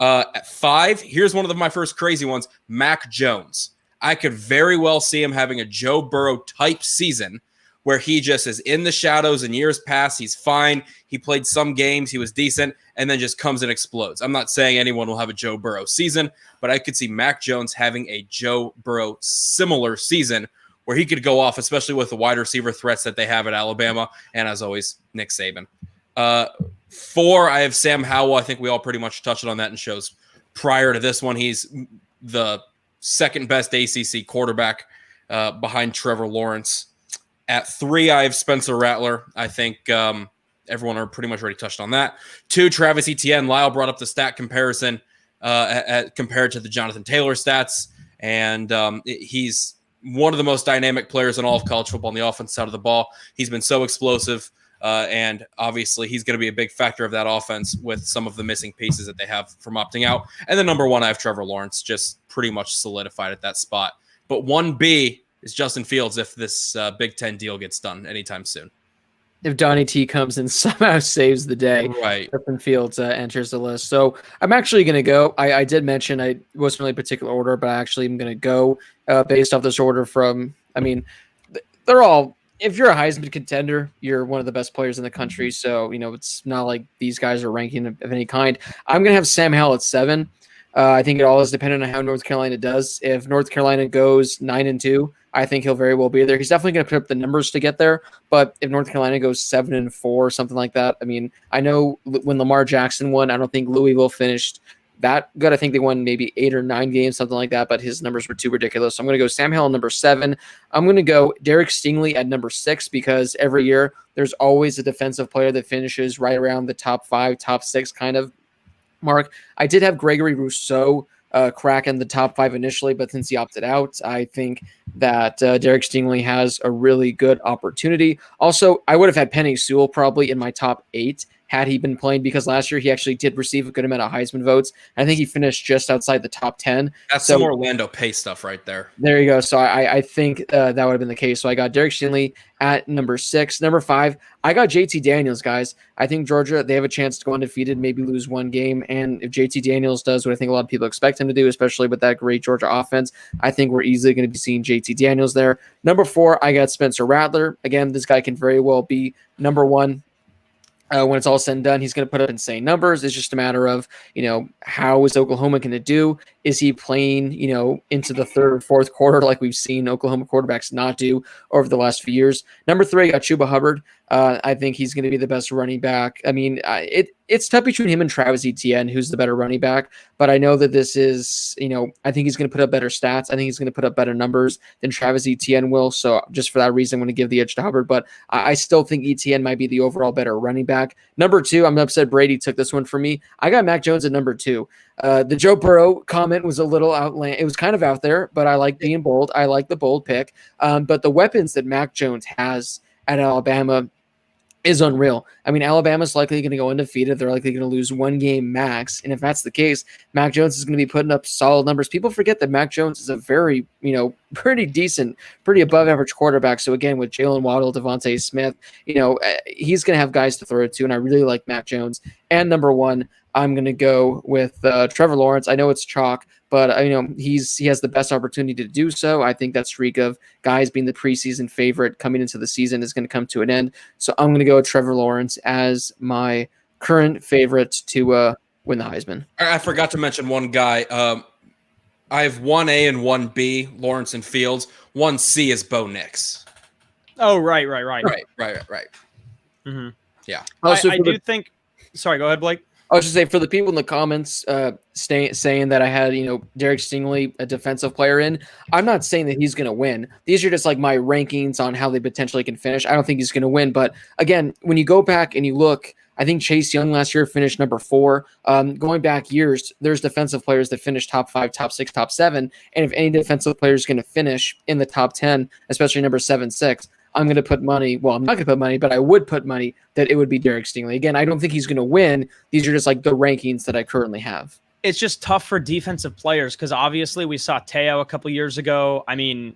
At 5, here's one of my first crazy ones, Mac Jones. I could very well see him having a Joe Burrow type season where he just is in the shadows in years past. He's fine. He played some games. He was decent, and then just comes and explodes. I'm not saying anyone will have a Joe Burrow season, but I could see Mac Jones having a Joe Burrow similar season where he could go off, especially with the wide receiver threats that they have at Alabama. And as always, Nick Saban. 4, I have Sam Howell. I think we all pretty much touched on that in shows prior to this one. He's the second best ACC quarterback behind Trevor Lawrence. At 3, I have Spencer Rattler. I think everyone are pretty much already touched on that. 2, Travis Etienne. Lyle brought up the stat comparison compared to the Jonathan Taylor stats, and he's one of the most dynamic players in all of college football on the offense side of the ball. He's been so explosive, and obviously he's going to be a big factor of that offense with some of the missing pieces that they have from opting out. And then number 1, I have Trevor Lawrence, just pretty much solidified at that spot. But 1B is Justin Fields if this Big Ten deal gets done anytime soon. If Donnie T comes and somehow saves the day, right? Justin Fields enters the list. So I'm actually going to go. I did mention I wasn't really a particular order, but I actually am going to go based off this order from. I mean, they're all. If you're a Heisman contender, you're one of the best players in the country. So it's not like these guys are ranking of any kind. I'm going to have Sam Howell at 7. I think it all is dependent on how North Carolina does. If North Carolina goes 9-2, I think he'll very well be there. He's definitely going to put up the numbers to get there. But if North Carolina goes 7-4, something like that, I mean, I know when Lamar Jackson won, I don't think Louisville finished that good. I think they won maybe 8 or 9 games, something like that, but his numbers were too ridiculous. So I'm going to go Sam Howell number 7. I'm going to go Derek Stingley at number 6 because every year there's always a defensive player that finishes right around the top 5, top 6 kind of mark. I did have Gregory Rousseau crack in the top 5 initially, but since he opted out, I think that Derek Stingley has a really good opportunity. Also, I would have had Penei Sewell probably in my top 8 had he been playing, because last year he actually did receive a good amount of Heisman votes. I think he finished just outside the top 10. That's some Orlando Pace stuff right there. There you go. So I think that would have been the case. So I got Derek Stingley at number 6. Number 5, I got JT Daniels, guys. I think Georgia, they have a chance to go undefeated, maybe lose 1 game. And if JT Daniels does what I think a lot of people expect him to do, especially with that great Georgia offense, I think we're easily going to be seeing JT Daniels there. Number 4, I got Spencer Rattler. Again, this guy can very well be number 1. When it's all said and done, he's going to put up insane numbers. It's just a matter of, how is Oklahoma going to do? Is he playing, into the 3rd or 4th quarter like we've seen Oklahoma quarterbacks not do over the last few years? Number 3, I got Chuba Hubbard. I think he's going to be the best running back. I mean, it's tough between him and Travis Etienne, who's the better running back. But I know that this is, I think he's going to put up better stats. I think he's going to put up better numbers than Travis Etienne will. So just for that reason, I'm going to give the edge to Hubbard. But I still think Etienne might be the overall better running back. Number 2, I'm upset Brady took this one from me. I got Mac Jones at number 2. The Joe Burrow comment was a little outland. It was kind of out there, but I like being bold. I like the bold pick. But the weapons that Mac Jones has at Alabama is unreal. I mean, Alabama's likely going to go undefeated. They're likely going to lose 1 game max. And if that's the case, Mac Jones is going to be putting up solid numbers. People forget that Mac Jones is a very, pretty decent, pretty above average quarterback. So again, with Jalen Waddle, Devontae Smith, he's going to have guys to throw it to. And I really like Mac Jones. And number 1, I'm going to go with Trevor Lawrence. I know it's chalk, but he has the best opportunity to do so. I think that streak of guys being the preseason favorite coming into the season is going to come to an end. So I'm going to go with Trevor Lawrence as my current favorite to win the Heisman. I forgot to mention one guy. I have 1A and 1B, Lawrence and Fields. 1C is Bo Nix. Oh, right. Mm-hmm. Yeah. I do think. Sorry, go ahead, Blake. I was just saying, for the people in the comments saying that I had, Derek Stingley, a defensive player in, I'm not saying that he's going to win. These are just like my rankings on how they potentially can finish. I don't think he's going to win. But again, when you go back and you look, I think Chase Young last year finished number 4. Going back years, there's defensive players that finished top 5, top 6, top 7. And if any defensive player is going to finish in the top 10, especially number 7, 6, I'm going to put money. Well, I'm not going to put money, but I would put money that it would be Derek Stingley. Again, I don't think he's going to win. These are just like the rankings that I currently have. It's just tough for defensive players because obviously we saw Teo a couple years ago. I mean,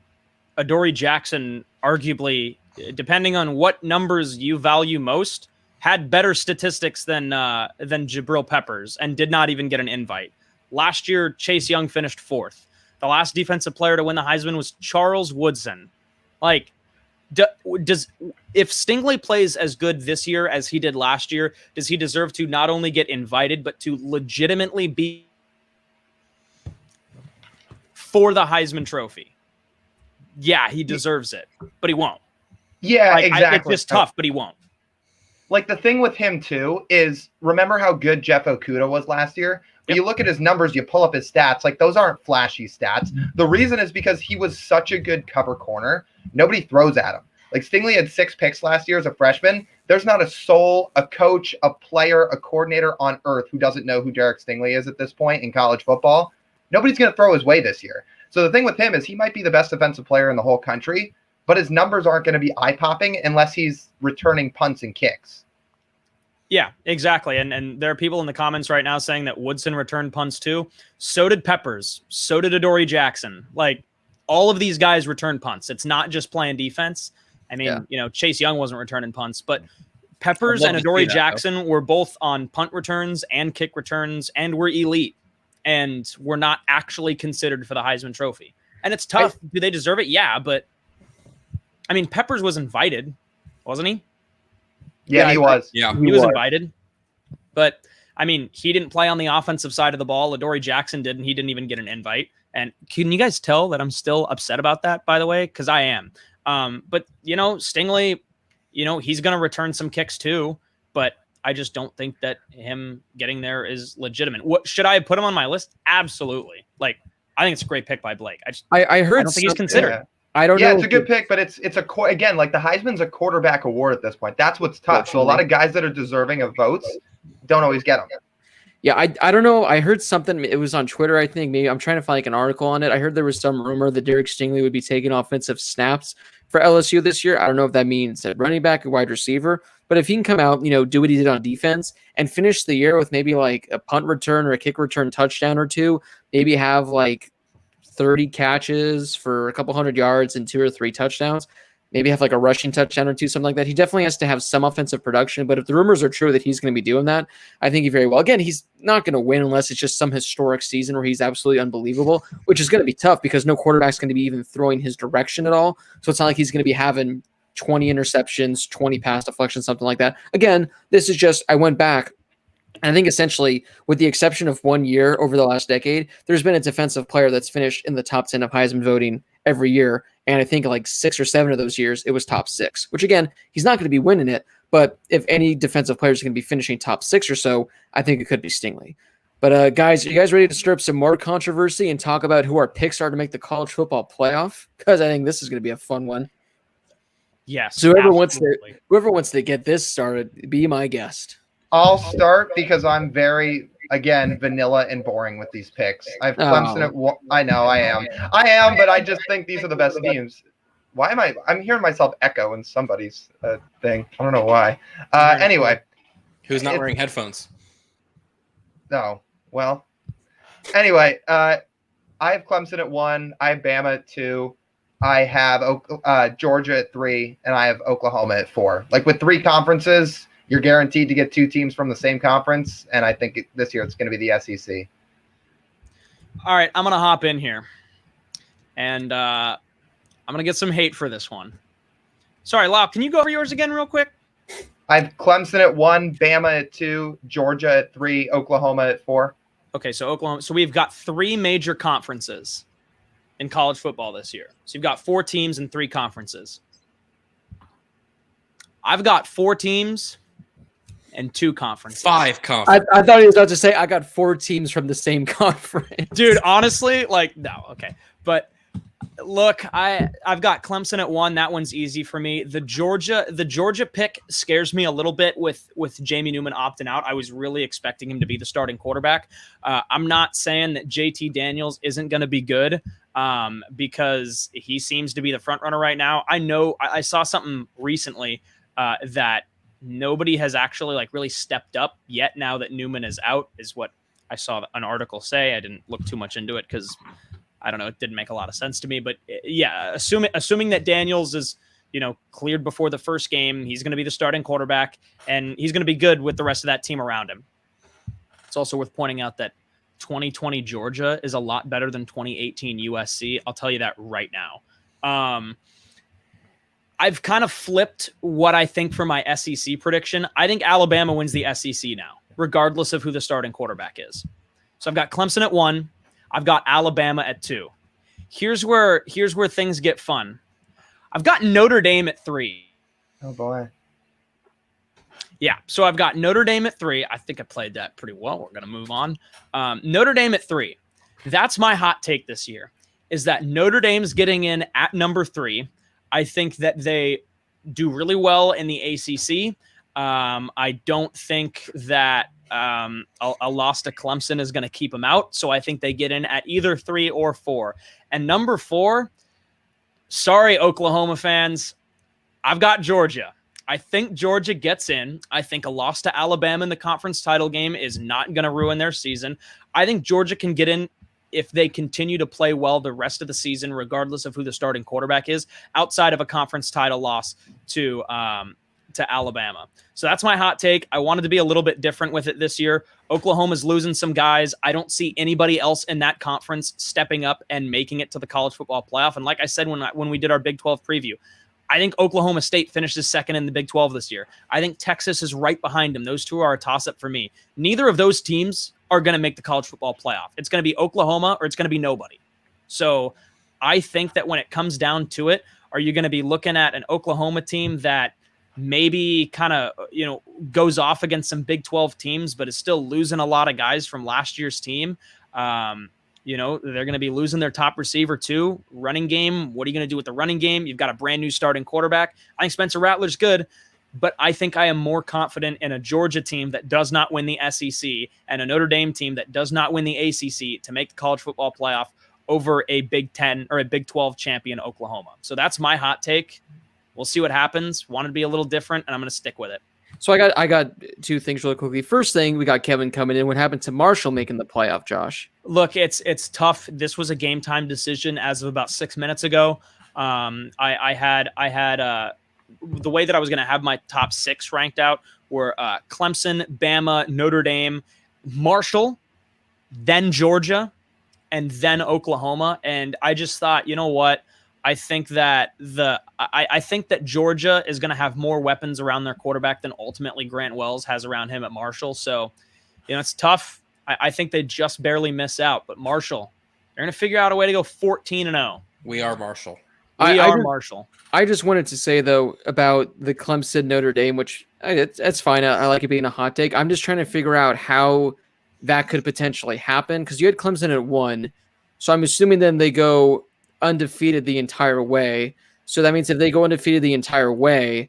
Adoree Jackson, arguably, depending on what numbers you value most, had better statistics than Jabril Peppers and did not even get an invite. Last year, Chase Young finished 4th. The last defensive player to win the Heisman was Charles Woodson. Like, if Stingley plays as good this year as he did last year, does he deserve to not only get invited, but to legitimately be for the Heisman Trophy? Yeah, he deserves it, but he won't. Yeah, exactly. It's just tough, but he won't. Like, the thing with him, too, is remember how good Jeff Okudah was last year? When you look at his numbers, you pull up his stats, like, those aren't flashy stats. The reason is because he was such a good cover corner. Nobody throws at him. Like, Stingley had 6 picks last year as a freshman. There's not a soul, a coach, a player, a coordinator on earth who doesn't know who Derek Stingley is at this point in college football. Nobody's going to throw his way this year. So the thing with him is he might be the best defensive player in the whole country, but his numbers aren't going to be eye-popping unless he's returning punts and kicks. Yeah, exactly. And there are people in the comments right now saying that Woodson returned punts too. So did Peppers. So did Adoree Jackson. Like, all of these guys return punts. It's not just playing defense. I mean, Chase Young wasn't returning punts, but Peppers and Adoree Jackson were both on punt returns and kick returns and were elite and were not actually considered for the Heisman Trophy. And it's tough. Do they deserve it? Yeah, but I mean, Peppers was invited, wasn't he? Yeah, he was. Yeah, he was invited. But I mean, he didn't play on the offensive side of the ball. Adoree Jackson did, and he didn't even get an invite. And can you guys tell that I'm still upset about that, by the way? Because I am. But, Stingley, he's going to return some kicks too. But I just don't think that him getting there is legitimate. Should I have put him on my list? Absolutely. Like, I think it's a great pick by Blake. I heard I don't think he's considered. Yeah. I don't know. Yeah, it's a good pick, but it's again, like, the Heisman's a quarterback award at this point. That's what's tough. So a lot of guys that are deserving of votes don't always get them. Yeah, I don't know. I heard something. It was on Twitter, I think. Maybe I'm trying to find like an article on it. I heard there was some rumor that Derek Stingley would be taking offensive snaps for LSU this year. I don't know if that means at running back or wide receiver, but if he can come out, do what he did on defense and finish the year with maybe like a punt return or a kick return touchdown or two, maybe have like 30 catches for a couple hundred yards and 2 or 3 touchdowns, maybe have like a rushing touchdown or 2, something like that. He definitely has to have some offensive production, but if the rumors are true that he's going to be doing that, I think he very well. Again, he's not going to win unless it's just some historic season where he's absolutely unbelievable, which is going to be tough because no quarterback's going to be even throwing his direction at all. So it's not like he's going to be having 20 interceptions, 20 pass deflections, something like that. Again, this is just, I went back, and I think essentially, with the exception of 1 year over the last decade, there's been a defensive player that's finished in the top 10 of Heisman voting every year. And I think like 6 or 7 of those years, it was top 6, which again, he's not going to be winning it. But if any defensive player is going to be finishing top 6 or so, I think it could be Stingley. But guys, are you guys ready to stir up some more controversy and talk about who our picks are to make the college football playoff? Because I think this is going to be a fun one. Yes. So whoever wants to get this started, be my guest. I'll start because I'm very, again, vanilla and boring with these picks. I've Clemson at I know I am, but I just think these are the best teams. Why am I'm hearing myself echo in somebody's thing. I don't know why. Anyway. Who's not wearing headphones? No. Well, anyway, I have Clemson at 1. I have Bama at 2. I have Georgia at 3, and I have Oklahoma at 4. Like, with 3 conferences, you're guaranteed to get 2 teams from the same conference, and I think this year it's going to be the SEC. All right, I'm going to hop in here, and I'm going to get some hate for this one. Sorry, Lau, can you go over yours again real quick? I have Clemson at 1, Bama at 2, Georgia at 3, Oklahoma at 4. Okay, so Oklahoma. So we've got 3 major conferences in college football this year. So you've got 4 teams and 3 conferences. I've got 4 teams and 2 conferences. 5 conferences. I thought he was about to say I got 4 teams from the same conference. Dude, honestly, no, okay. But look, I've got Clemson at 1. That one's easy for me. The Georgia pick scares me a little bit with Jamie Newman opting out. I was really expecting him to be the starting quarterback. I'm not saying that JT Daniels isn't going to be good because he seems to be the front runner right now. I know I saw something recently that nobody has actually really stepped up yet now that Newman is out, is what I saw an article say. I didn't look too much into it because I don't know, it didn't make a lot of sense to me. But yeah, assuming that Daniels is cleared before the first game, he's going to be the starting quarterback and he's going to be good with the rest of that team around him. It's also worth pointing out that 2020 Georgia is a lot better than 2018 USC. I'll tell you that right now. I've kind of flipped what I think for my SEC prediction. I think Alabama wins the SEC now, regardless of who the starting quarterback is. So I've got Clemson at 1. I've got Alabama at 2. Here's where things get fun. I've got Notre Dame at 3. Oh boy. Yeah, so I've got Notre Dame at 3. I think I played that pretty well. We're going to move on. Notre Dame at 3. That's my hot take this year, is that Notre Dame's getting in at number 3. I think that they do really well in the ACC. I don't think that a loss to Clemson is going to keep them out, so I think they get in at either 3 or 4. And number 4, sorry, Oklahoma fans, I've got Georgia. I think Georgia gets in. I think a loss to Alabama in the conference title game is not going to ruin their season. I think Georgia can get in if they continue to play well the rest of the season, regardless of who the starting quarterback is, outside of a conference title loss to Alabama. So that's my hot take. I wanted to be a little bit different with it this year. Oklahoma's losing some guys. I don't see anybody else in that conference stepping up and making it to the college football playoff. And like I said when we did our Big 12 preview, I think Oklahoma State finishes second in the Big 12 this year. I think Texas is right behind them. Those two are a toss-up for me. Neither of those teams are going to make the college football playoff. It's going to be Oklahoma or it's going to be nobody. So I think that when it comes down to it, are you going to be looking at an Oklahoma team that maybe kind of, goes off against some Big 12 teams, but is still losing a lot of guys from last year's team? They're going to be losing their top receiver too. Running game, what are you going to do with the running game? You've got a brand new starting quarterback. I think Spencer Rattler's good, but I think I am more confident in a Georgia team that does not win the SEC and a Notre Dame team that does not win the ACC to make the college football playoff over a Big 10 or a Big 12 champion Oklahoma. So that's my hot take. We'll see what happens. Wanted to be a little different, and I'm going to stick with it. So I got two things really quickly. First thing, we got Kevin coming in. What happened to Marshall making the playoff, Josh? Look, it's tough. This was a game time decision as of about 6 minutes ago. I had the way that I was going to have my top 6 ranked out were Clemson, Bama, Notre Dame, Marshall, then Georgia, and then Oklahoma. And I just thought, you know what? I think that I think that Georgia is going to have more weapons around their quarterback than ultimately Grant Wells has around him at Marshall. So, it's tough. I think they just barely miss out. But Marshall, they're going to figure out a way to go 14-0. We are Marshall. We are Marshall. I just wanted to say, though, about the Clemson Notre Dame, which that's fine. I like it being a hot take. I'm just trying to figure out how that could potentially happen, because you had Clemson at 1. So I'm assuming then they go undefeated the entire way. So that means if they go undefeated the entire way,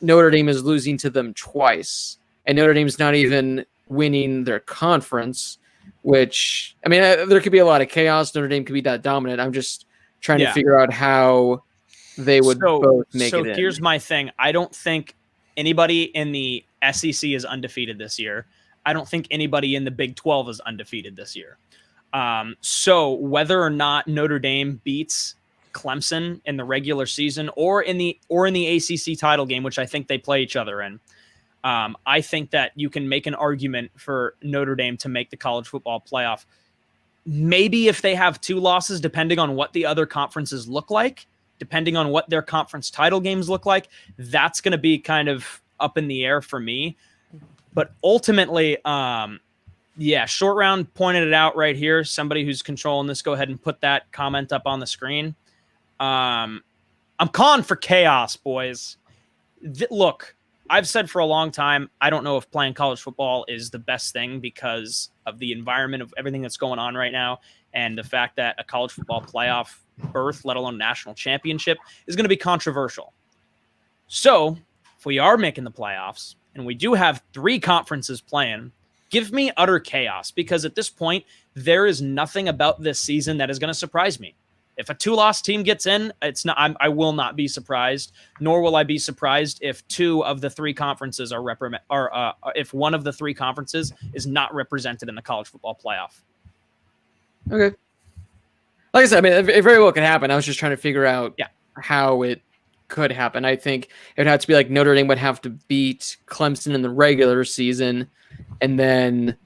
Notre Dame is losing to them twice. And Notre Dame's not even winning their conference, which, there could be a lot of chaos. Notre Dame could be that dominant. I'm just trying to figure out how they would both make it in. So here's my thing. I don't think anybody in the SEC is undefeated this year. I don't think anybody in the Big 12 is undefeated this year. So whether or not Notre Dame beats Clemson in the regular season or in the ACC title game, which I think they play each other in, I think that you can make an argument for Notre Dame to make the college football playoff. Maybe if they have 2 losses, depending on what the other conferences look like, depending on what their conference title games look like, that's going to be kind of up in the air for me. But ultimately, Short Round pointed it out right here. Somebody who's controlling this, go ahead and put that comment up on the screen. I'm calling for chaos, boys. Look, I've said for a long time, I don't know if playing college football is the best thing because of the environment of everything that's going on right now and the fact that a college football playoff berth, let alone national championship, is going to be controversial. So if we are making the playoffs and we do have 3 conferences playing, give me utter chaos, because at this point, there is nothing about this season that is going to surprise me. If a 2-loss team gets in, I will not be surprised, nor will I be surprised if 2 of the 3 conferences if one of the 3 conferences is not represented in the college football playoff. Okay. Like I said, it very well could happen. I was just trying to figure out how it could happen. I think it would have to be like Notre Dame would have to beat Clemson in the regular season, and then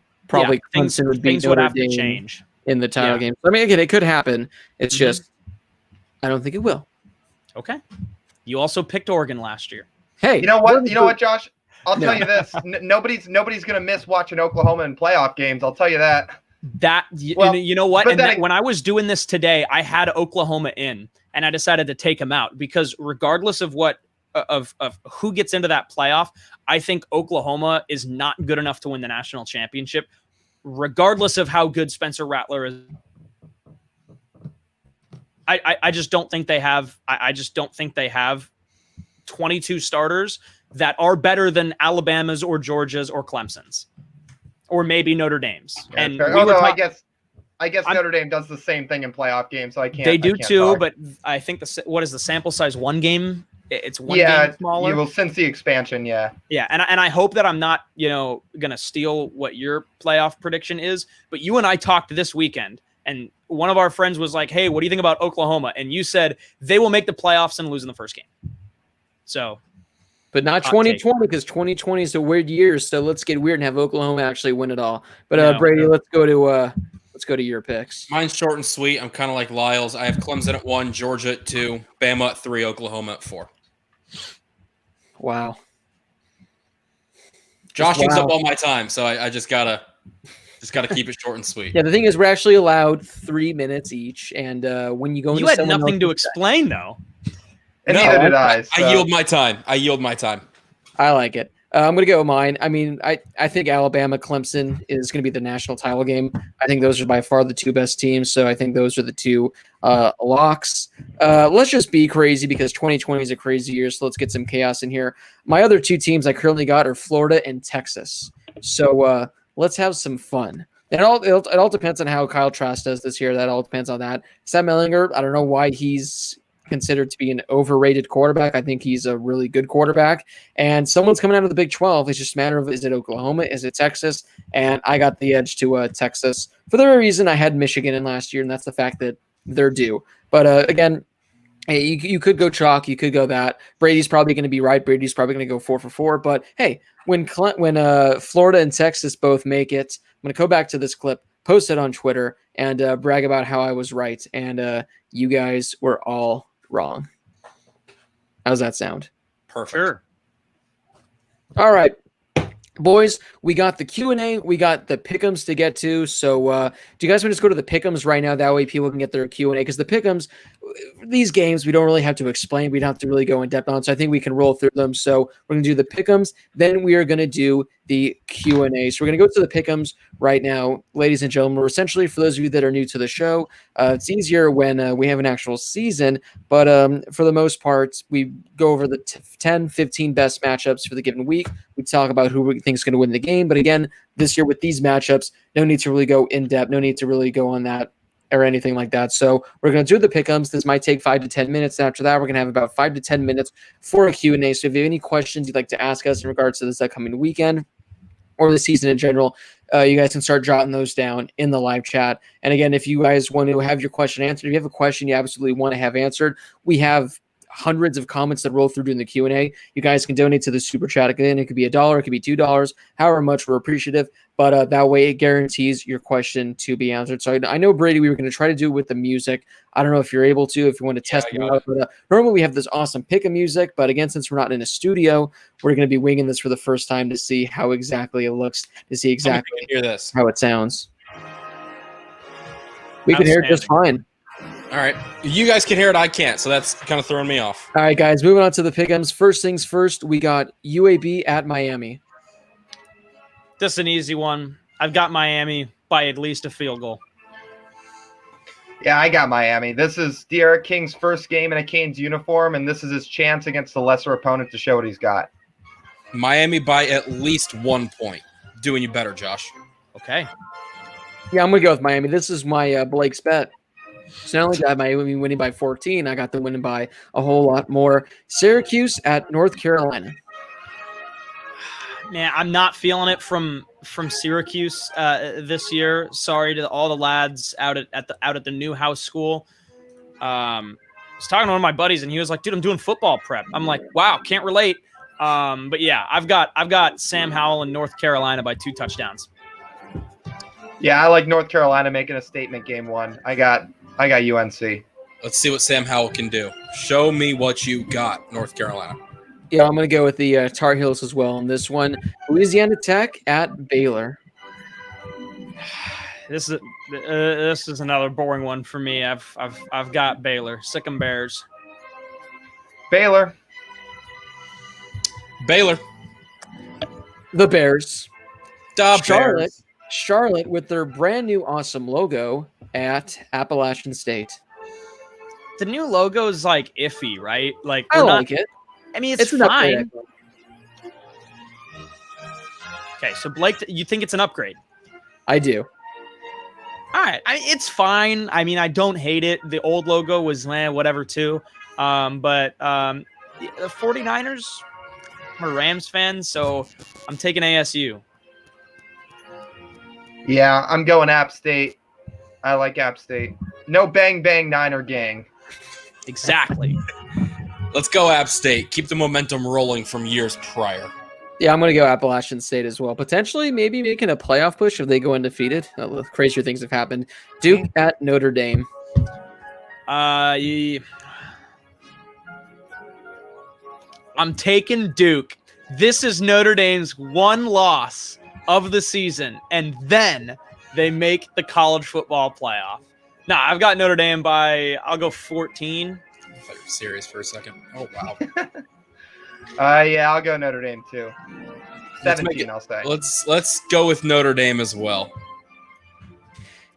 probably things Clemson would beat things would Notre have to Dame change. in the title Yeah. game. I mean, again, it could happen. It's Mhm. just I don't think it will. Okay. You also picked Oregon last year. Hey, You know what? You know what, Josh? I'll No. tell you this: nobody's gonna miss watching Oklahoma in playoff games. I'll tell you that. Well, You know what? but And then then when I was doing this today, I had Oklahoma in, and I decided to take him out because regardless of what of who gets into that playoff, I think Oklahoma is not good enough to win the national championship, regardless of how good Spencer Rattler is. I just don't think they have. I just don't think they have 22 starters that are better than Alabama's or Georgia's or Clemson's, or maybe Notre Dame's. Yeah, And fair. we were Although talk- I guess Notre Dame does the same thing in playoff games, so I can't. they do I can't too, talk. but I think what is the sample size? One game. It's one yeah, game smaller. you will since the expansion. Yeah, Yeah, and I hope that I'm not gonna steal what your playoff prediction is. But you and I talked this weekend, and one of our friends was like, "Hey, what do you think about Oklahoma?" And you said they will make the playoffs and lose in the first game. So, but not Hot 2020 because 2020 is a weird year. So let's get weird and have Oklahoma actually win it all. But No. Brady, let's go to your picks. Mine's short and sweet. I'm kind of like Lyles. I have Clemson at 1, Georgia at 2, Bama at 3, Oklahoma at 4. Wow. Josh Wow. used up all my time, so I just gotta keep it short and sweet. Yeah, the thing is, we're actually allowed 3 minutes each, and when you go, you into had someone nothing to else's- explain though. and No, neither did I. So. I yield my time. I like it. I'm going to go with mine. I mean, I think Alabama, Clemson is going to be the national title game. I think those are by far the two best teams. So I think those are the two locks. Let's just be crazy because 2020 is a crazy year. So let's get some chaos in here. My other two teams I currently got are Florida and Texas. So let's have some fun. It all depends on how Kyle Trask does this year. That all depends on that. Sam Ehlinger, I don't know why he's considered to be an overrated quarterback. I think he's a really good quarterback. And someone's coming out of the Big 12. It's just a matter of, is it Oklahoma? Is it Texas? And I got the edge to Texas for the very reason I had Michigan in last year, and that's the fact that they're due. But again, hey, you could go chalk. You could go that. Brady's probably going to be right. Brady's probably going to go 4 for 4. But hey, when Florida and Texas both make it, I'm going to go back to this clip, post it on Twitter, and brag about how I was right. And you guys were all wrong. How's that sound? Perfect. Sure. All right, boys, we got the Q&A. We got the pick'ems to get to. So do you guys want to just go to the pick'ems right now? That way people can get their Q&A. Because the pick'ems, these games, we don't really have to explain. We don't have to really go in depth on. So I think we can roll through them. So we're going to do the pick'ems. Then we are going to do the Q&A. So we're going to go to the pick'ems right now, ladies and gentlemen. Essentially, for those of you that are new to the show, it's easier when we have an actual season. But for the most part, we go over the 10, 15 best matchups for the given week. We talk about who we think is going to win the game. But again, this year with these matchups, no need to really go in depth. No need to really go on that or anything like that. So we're going to do the pick'ems. This might take 5 to 10 minutes. And after that, we're going to have about 5 to 10 minutes for a Q&A. So if you have any questions you'd like to ask us in regards to this upcoming weekend or the season in general, you guys can start jotting those down in the live chat. And again, if you guys want to have your question answered, if you have a question you absolutely want to have answered, we have hundreds of comments that roll through during the Q&A. You guys can donate to the super chat. Again, it could be $1, it could be $2, however much. We're appreciative. But that way it guarantees your question to be answered. So I know, Brady, we were going to try to do it with the music. I don't know if you're able to, if you want to test it out. But normally we have this awesome pick of music. But again, since we're not in a studio, we're going to be winging this for the first time to see how exactly it looks, to see exactly Hear this. how it sounds. We can hear it just fine. All right. You guys can hear it. I can't. So that's kind of throwing me off. All right, guys, moving on to the pick'ems. First things first, we got UAB at Miami. This is an easy one. I've got Miami by at least a field goal. Yeah, I got Miami. This is De'Ara King's first game in a Canes uniform, and this is his chance against the lesser opponent to show what he's got. Miami by at least 1 point. Doing you better, Josh. Okay. Yeah, I'm going to go with Miami. This is my Blake's bet. So not only did I have Miami winning by 14, I got them winning by a whole lot more. Syracuse at North Carolina. Man, I'm not feeling it from Syracuse this year. Sorry to all the lads out at the Newhouse school. I was talking to one of my buddies, and he was like, "Dude, I'm doing football prep." I'm like, "Wow, can't relate." But yeah, I've got Sam Howell in North Carolina by 2 touchdowns. Yeah, I like North Carolina making a statement game 1. I got UNC. Let's see what Sam Howell can do. Show me what you got, North Carolina. Yeah, I'm going to go with the Tar Heels as well on this one. Louisiana Tech at Baylor. This is another boring one for me. I've got Baylor. Sick 'em Bears. Baylor. The Bears. Charlotte. Charlotte with their brand new awesome logo at Appalachian State. The new logo is like iffy, right? Like I like it. I mean, it's an upgrade. fine. Okay, so Blake, you think it's an upgrade? I do. All right, it's fine. I mean, I don't hate it. The old logo was whatever too. But the 49ers, I'm a Rams fan, so I'm taking ASU. Yeah, I'm going App State. I like App State. No bang bang Niner gang. Exactly. Let's go App State. Keep the momentum rolling from years prior. Yeah, I'm going to go Appalachian State as well. Potentially maybe making a playoff push if they go undefeated. Crazier things have happened. Duke at Notre Dame. I'm taking Duke. This is Notre Dame's one loss of the season, and then they make the college football playoff. Nah, I've got Notre Dame I'll go 14. I thought you were serious for a second. Oh, wow. Yeah, I'll go Notre Dame too. 17, I'll say. Let's go with Notre Dame as well.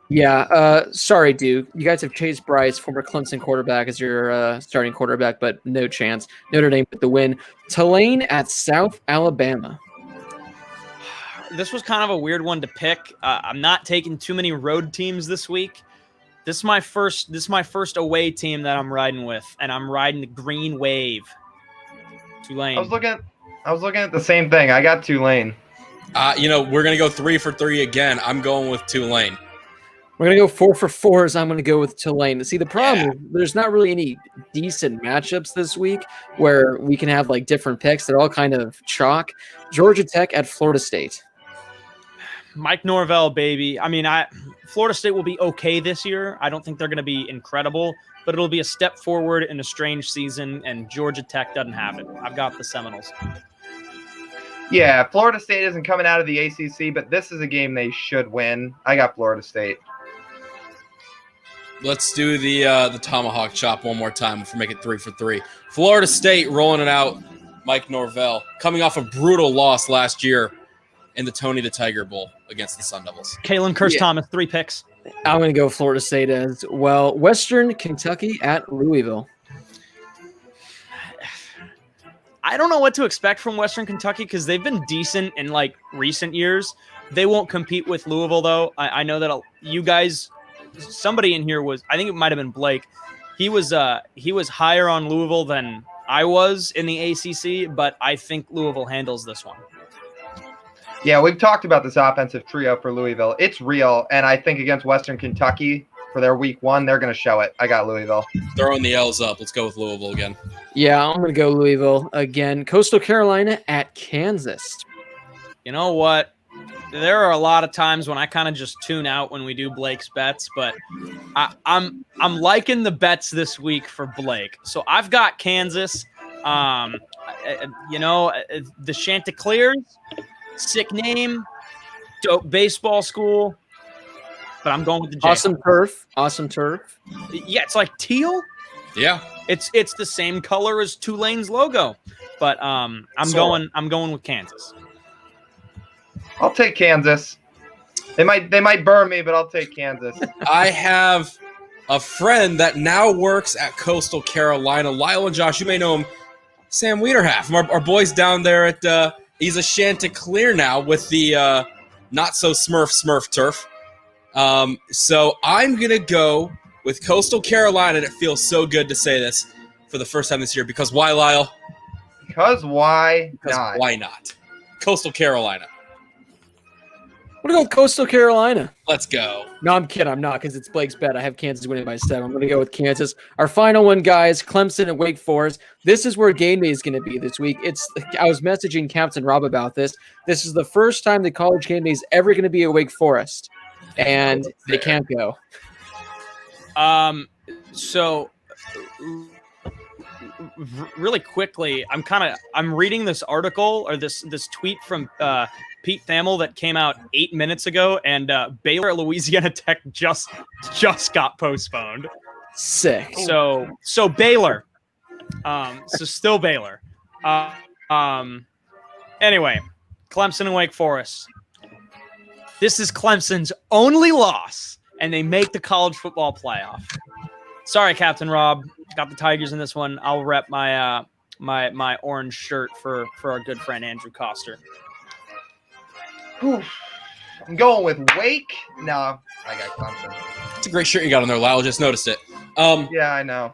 Yeah, sorry, Duke. You guys have Chase Bryce, former Clemson quarterback, as your starting quarterback, but no chance. Notre Dame with the win. Tulane at South Alabama. This was kind of a weird one to pick. I'm not taking too many road teams this week. This is my first away team that I'm riding with, and I'm riding the Green Wave. Tulane. I was looking at the same thing. I got Tulane. We're gonna go 3 for 3 again. I'm going with Tulane. We're going to go 4 for 4, so I'm going to go with Tulane. See, the problem is there's not really any decent matchups this week where we can have like different picks. They're all kind of chalk. Georgia Tech at Florida State. Mike Norvell, baby. I mean, Florida State will be okay this year. I don't think they're going to be incredible, but it'll be a step forward in a strange season, and Georgia Tech doesn't have it. I've got the Seminoles. Yeah, Florida State isn't coming out of the ACC, but this is a game they should win. I got Florida State. Let's do the tomahawk chop one more time if we make it 3 for 3. Florida State rolling it out. Mike Norvell coming off a brutal loss last year in the Tony the Tiger Bowl against the Sun Devils. Kalen Thomas, 3 picks. I'm going to go Florida State as well. Western Kentucky at Louisville. I don't know what to expect from Western Kentucky because they've been decent in like recent years. They won't compete with Louisville though. I know that you guys, somebody in here I think it might have been Blake. He was higher on Louisville than I was in the ACC, but I think Louisville handles this one. Yeah, we've talked about this offensive trio for Louisville. It's real, and I think against Western Kentucky for their week 1, they're going to show it. I got Louisville. Throwing the L's up. Let's go with Louisville again. Yeah, I'm going to go Louisville again. Coastal Carolina at Kansas. You know what? There are a lot of times when I kind of just tune out when we do Blake's bets, but I'm liking the bets this week for Blake. So I've got Kansas. The Chanticleers, sick name, dope baseball school, but I'm going with the Jayhawks. Awesome turf. Yeah, it's like teal. Yeah, it's the same color as Tulane's logo, but I'm going with Kansas. I'll take Kansas. They might burn me, but I'll take Kansas. I have a friend that now works at Coastal Carolina. Lyle and Josh, you may know him. Sam Wiederhalf, our boys down there at he's a Chanticleer now with the not so Smurf turf. So I'm gonna go with Coastal Carolina, and it feels so good to say this for the first time this year. Because why, Lyle? Because why Because not? why not? Coastal Carolina. I'm going to go with Coastal Carolina. Let's go. No, I'm kidding. I'm not because it's Blake's bet. I have Kansas winning by 7. I'm going to go with Kansas. Our final one, guys, Clemson and Wake Forest. This is where game day is going to be this week. I was messaging Captain Rob about this. This is the first time the college game day is ever going to be at Wake Forest. and they can't go. So really quickly, I'm reading this article or this tweet from Pete Thamel that came out 8 minutes ago, and Baylor at Louisiana Tech just got postponed. Sick. So Baylor. So still Baylor. Anyway, Clemson and Wake Forest. This is Clemson's only loss, and they make the college football playoff. Sorry, Captain Rob. Got the Tigers in this one. I'll rep my my orange shirt for our good friend Andrew Coster. Whew. I'm going with Wake. No, I got Clemson. It's a great shirt you got on there, Lyle. Just noticed it. Yeah, I know.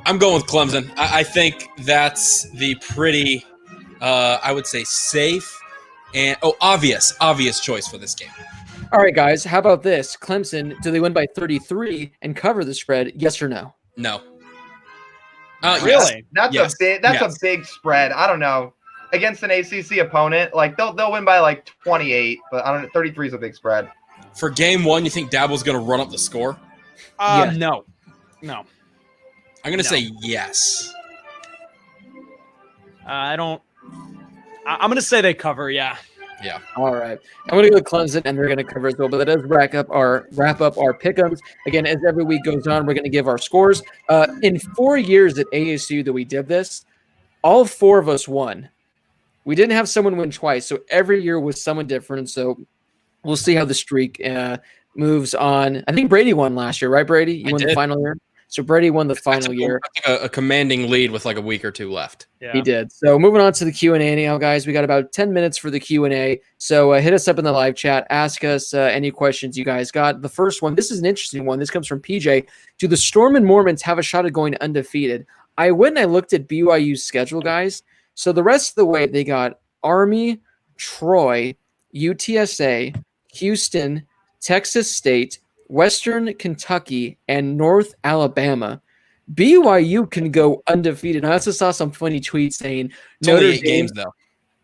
I'm going with Clemson. I think that's the pretty, I would say, safe and obvious choice for this game. All right, guys. How about this? Clemson, do they win by 33 and cover the spread? Yes or no? No. Really? Yes. That's a big spread. I don't know. Against an ACC opponent, like they'll win by like 28, but I don't know. 33 is a big spread. For game one, you think Dabo's going to run up the score? Yes. No. I'm going to say yes. I don't. I'm going to say they cover. Yeah. Yeah. All right. I'm going to go with Clemson, and we're going to cover as well. But that does wrap up our pick'ems. Again, as every week goes on, we're going to give our scores. In 4 years at ASU that we did this, all 4 of us won. We didn't have someone win twice, so every year was someone different. So we'll see how the streak moves on. I think Brady won last year, right, Brady? You won the final year? So Brady won the final year. A commanding lead with like a week or two left. Yeah. He did. So moving on to the Q&A now, guys. We got about 10 minutes for the Q&A. So hit us up in the live chat. Ask us any questions you guys got. The first one, this is an interesting one. This comes from PJ. Do the Storm and Mormons have a shot at going undefeated? I went and I looked at BYU's schedule, guys. So the rest of the way, they got Army, Troy, UTSA, Houston, Texas State, Western Kentucky, and North Alabama. BYU can go undefeated. I also saw some funny tweets saying It's only 8 games, though.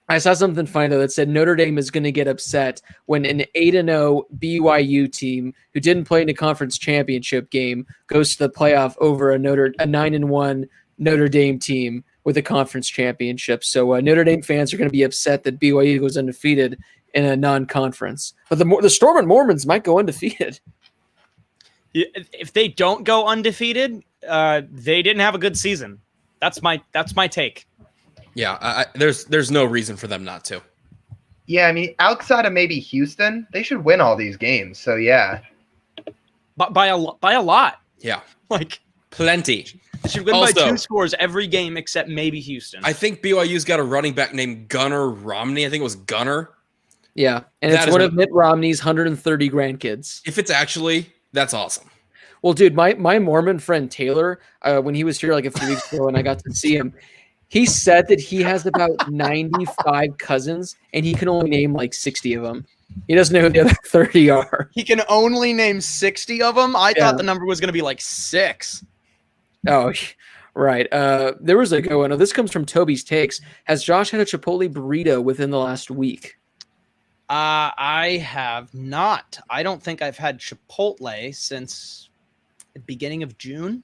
I saw something funny, though, that said Notre Dame is going to get upset when an 8-0 BYU team who didn't play in a conference championship game goes to the playoff over a 9-1 Notre Dame team with a conference championship. So Notre Dame fans are going to be upset that BYU goes undefeated in a non-conference. But the Storm and Mormons might go undefeated. If they don't go undefeated, they didn't have a good season. That's my take. Yeah, there's no reason for them not to. Yeah, I mean, outside of maybe Houston, they should win all these games. So yeah, But by a lot. Yeah, Like plenty. they should win Also, by 2 scores every game except maybe Houston. I think BYU's got a running back named Gunnar Romney. I think it was Gunnar. Yeah, and That it's is one of Mitt Romney's 130 grandkids. If it's actually, that's awesome. Well, dude, my Mormon friend Taylor, when he was here like a few weeks ago and I got to see him, he said that he has about 95 cousins and he can only name like 60 of them. He doesn't know who the other 30 are. He can only name 60 of them. I Yeah. thought the number was going to be like 6. Oh, right. There was a good one. Oh, this comes from Toby's Takes. Has Josh had a Chipotle burrito within the last week? I have not. I don't think I've had Chipotle since the beginning of June.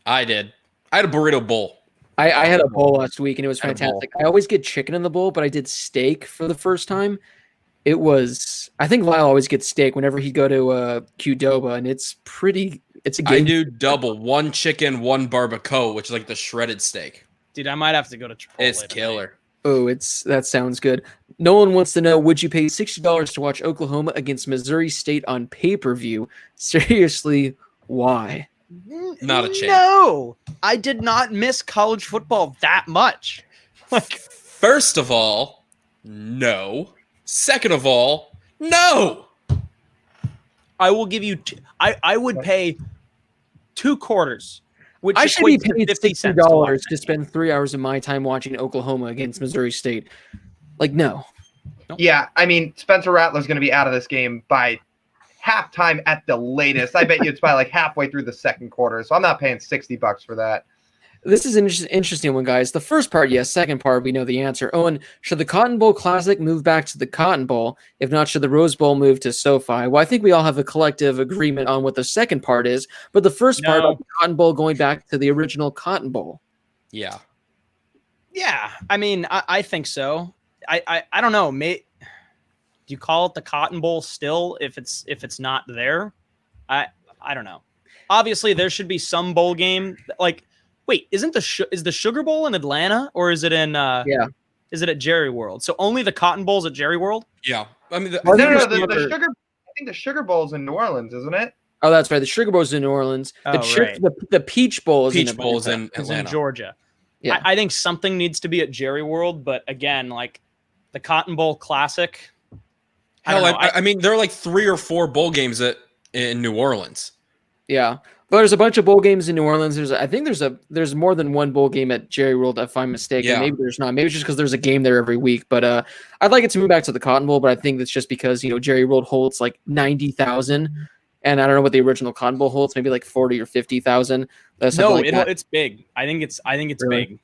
I did. I had a burrito bowl. I had a bowl last week and it was Had a bowl. fantastic. I always get chicken in the bowl, but I did steak for the first time. It was, I think Lyle always gets steak whenever he go to Qdoba, and it's a I game. do double, 1 chicken, 1 barbacoa, which is like the shredded steak. Dude, I might have to go to Chipotle. It's tonight. killer. Oh, that sounds good. Nolan wants to know, would you pay $60 to watch Oklahoma against Missouri State on pay-per-view? Seriously, why? Not a chance. No, I did not miss college football that much. Like, First of all, no. Second of all, no. I will give you. I would pay 2 quarters, which I should be equates to paid 50 cents to watch $60 to spend 3 hours of my time watching Oklahoma against Missouri State. Like, no. yeah. I mean, Spencer Rattler's going to be out of this game by halftime at the latest. I bet you it's by like halfway through the second quarter. So I'm not paying $60 for that. This is an interesting one, guys. The first part, yes. Second part, we know the answer. Owen, should the Cotton Bowl Classic move back to the Cotton Bowl? If not, should the Rose Bowl move to SoFi? Well, I think we all have a collective agreement on what the second part is, but the first part of the Cotton Bowl going back to the original Cotton Bowl. Yeah. Yeah, I mean, I think so. I don't know. Do you call it the Cotton Bowl still if it's not there? I don't know. Obviously, there should be some bowl game. Like, wait, is the Sugar Bowl in Atlanta or is it in? Is it at Jerry World? So only the Cotton Bowl's at Jerry World? Yeah, I mean, The Sugar. I think the Sugar Bowl's in New Orleans, isn't it? Oh, that's right. The Sugar Bowl's in New Orleans. The Peach Bowl is in Atlanta. It's in Georgia. Yeah. I think something needs to be at Jerry World, but again, like the Cotton Bowl Classic. I mean, there are like 3 or 4 bowl games in New Orleans. Yeah, but there's a bunch of bowl games in New Orleans. I think there's more than one bowl game at Jerry World, if I'm mistaken. Yeah. Maybe there's not. Maybe it's just because there's a game there every week. But I'd like it to move back to the Cotton Bowl. But I think that's just because Jerry World holds like 90,000, and I don't know what the original Cotton Bowl holds. Maybe like 40 or 50,000. It's big. I think it's really big.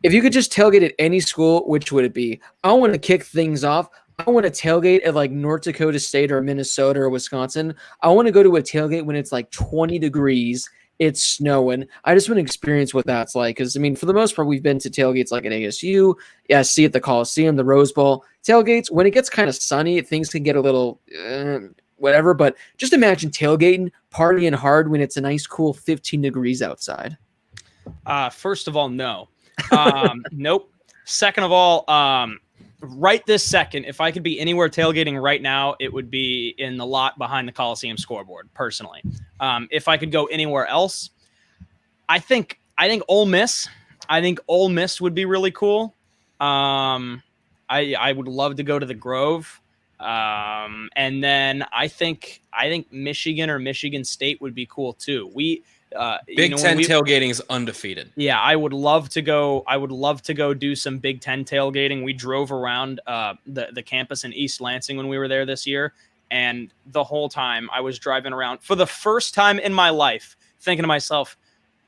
If you could just tailgate at any school, which would it be? I want to kick things off. I want to tailgate at like North Dakota State or Minnesota or Wisconsin. I want to go to a tailgate when it's like 20 degrees, it's snowing. I just want to experience what that's like. Because, I mean, for the most part, we've been to tailgates like at ASU, see at the Coliseum, the Rose Bowl. Tailgates, when it gets kind of sunny, things can get a little whatever. But just imagine tailgating, partying hard when it's a nice, cool 15 degrees outside. First of all, no. Nope. Second of all, right this second, if I could be anywhere tailgating right now, it would be in the lot behind the Coliseum scoreboard, personally. If I could go anywhere else, I think Ole Miss. I think Ole Miss would be really cool. I would love to go to the Grove. And then I think Michigan or Michigan State would be cool too. Big Ten tailgating is undefeated. Yeah, I would love to go. I would love to go do some Big Ten tailgating. We drove around the campus in East Lansing when we were there this year, and the whole time I was driving around for the first time in my life, thinking to myself,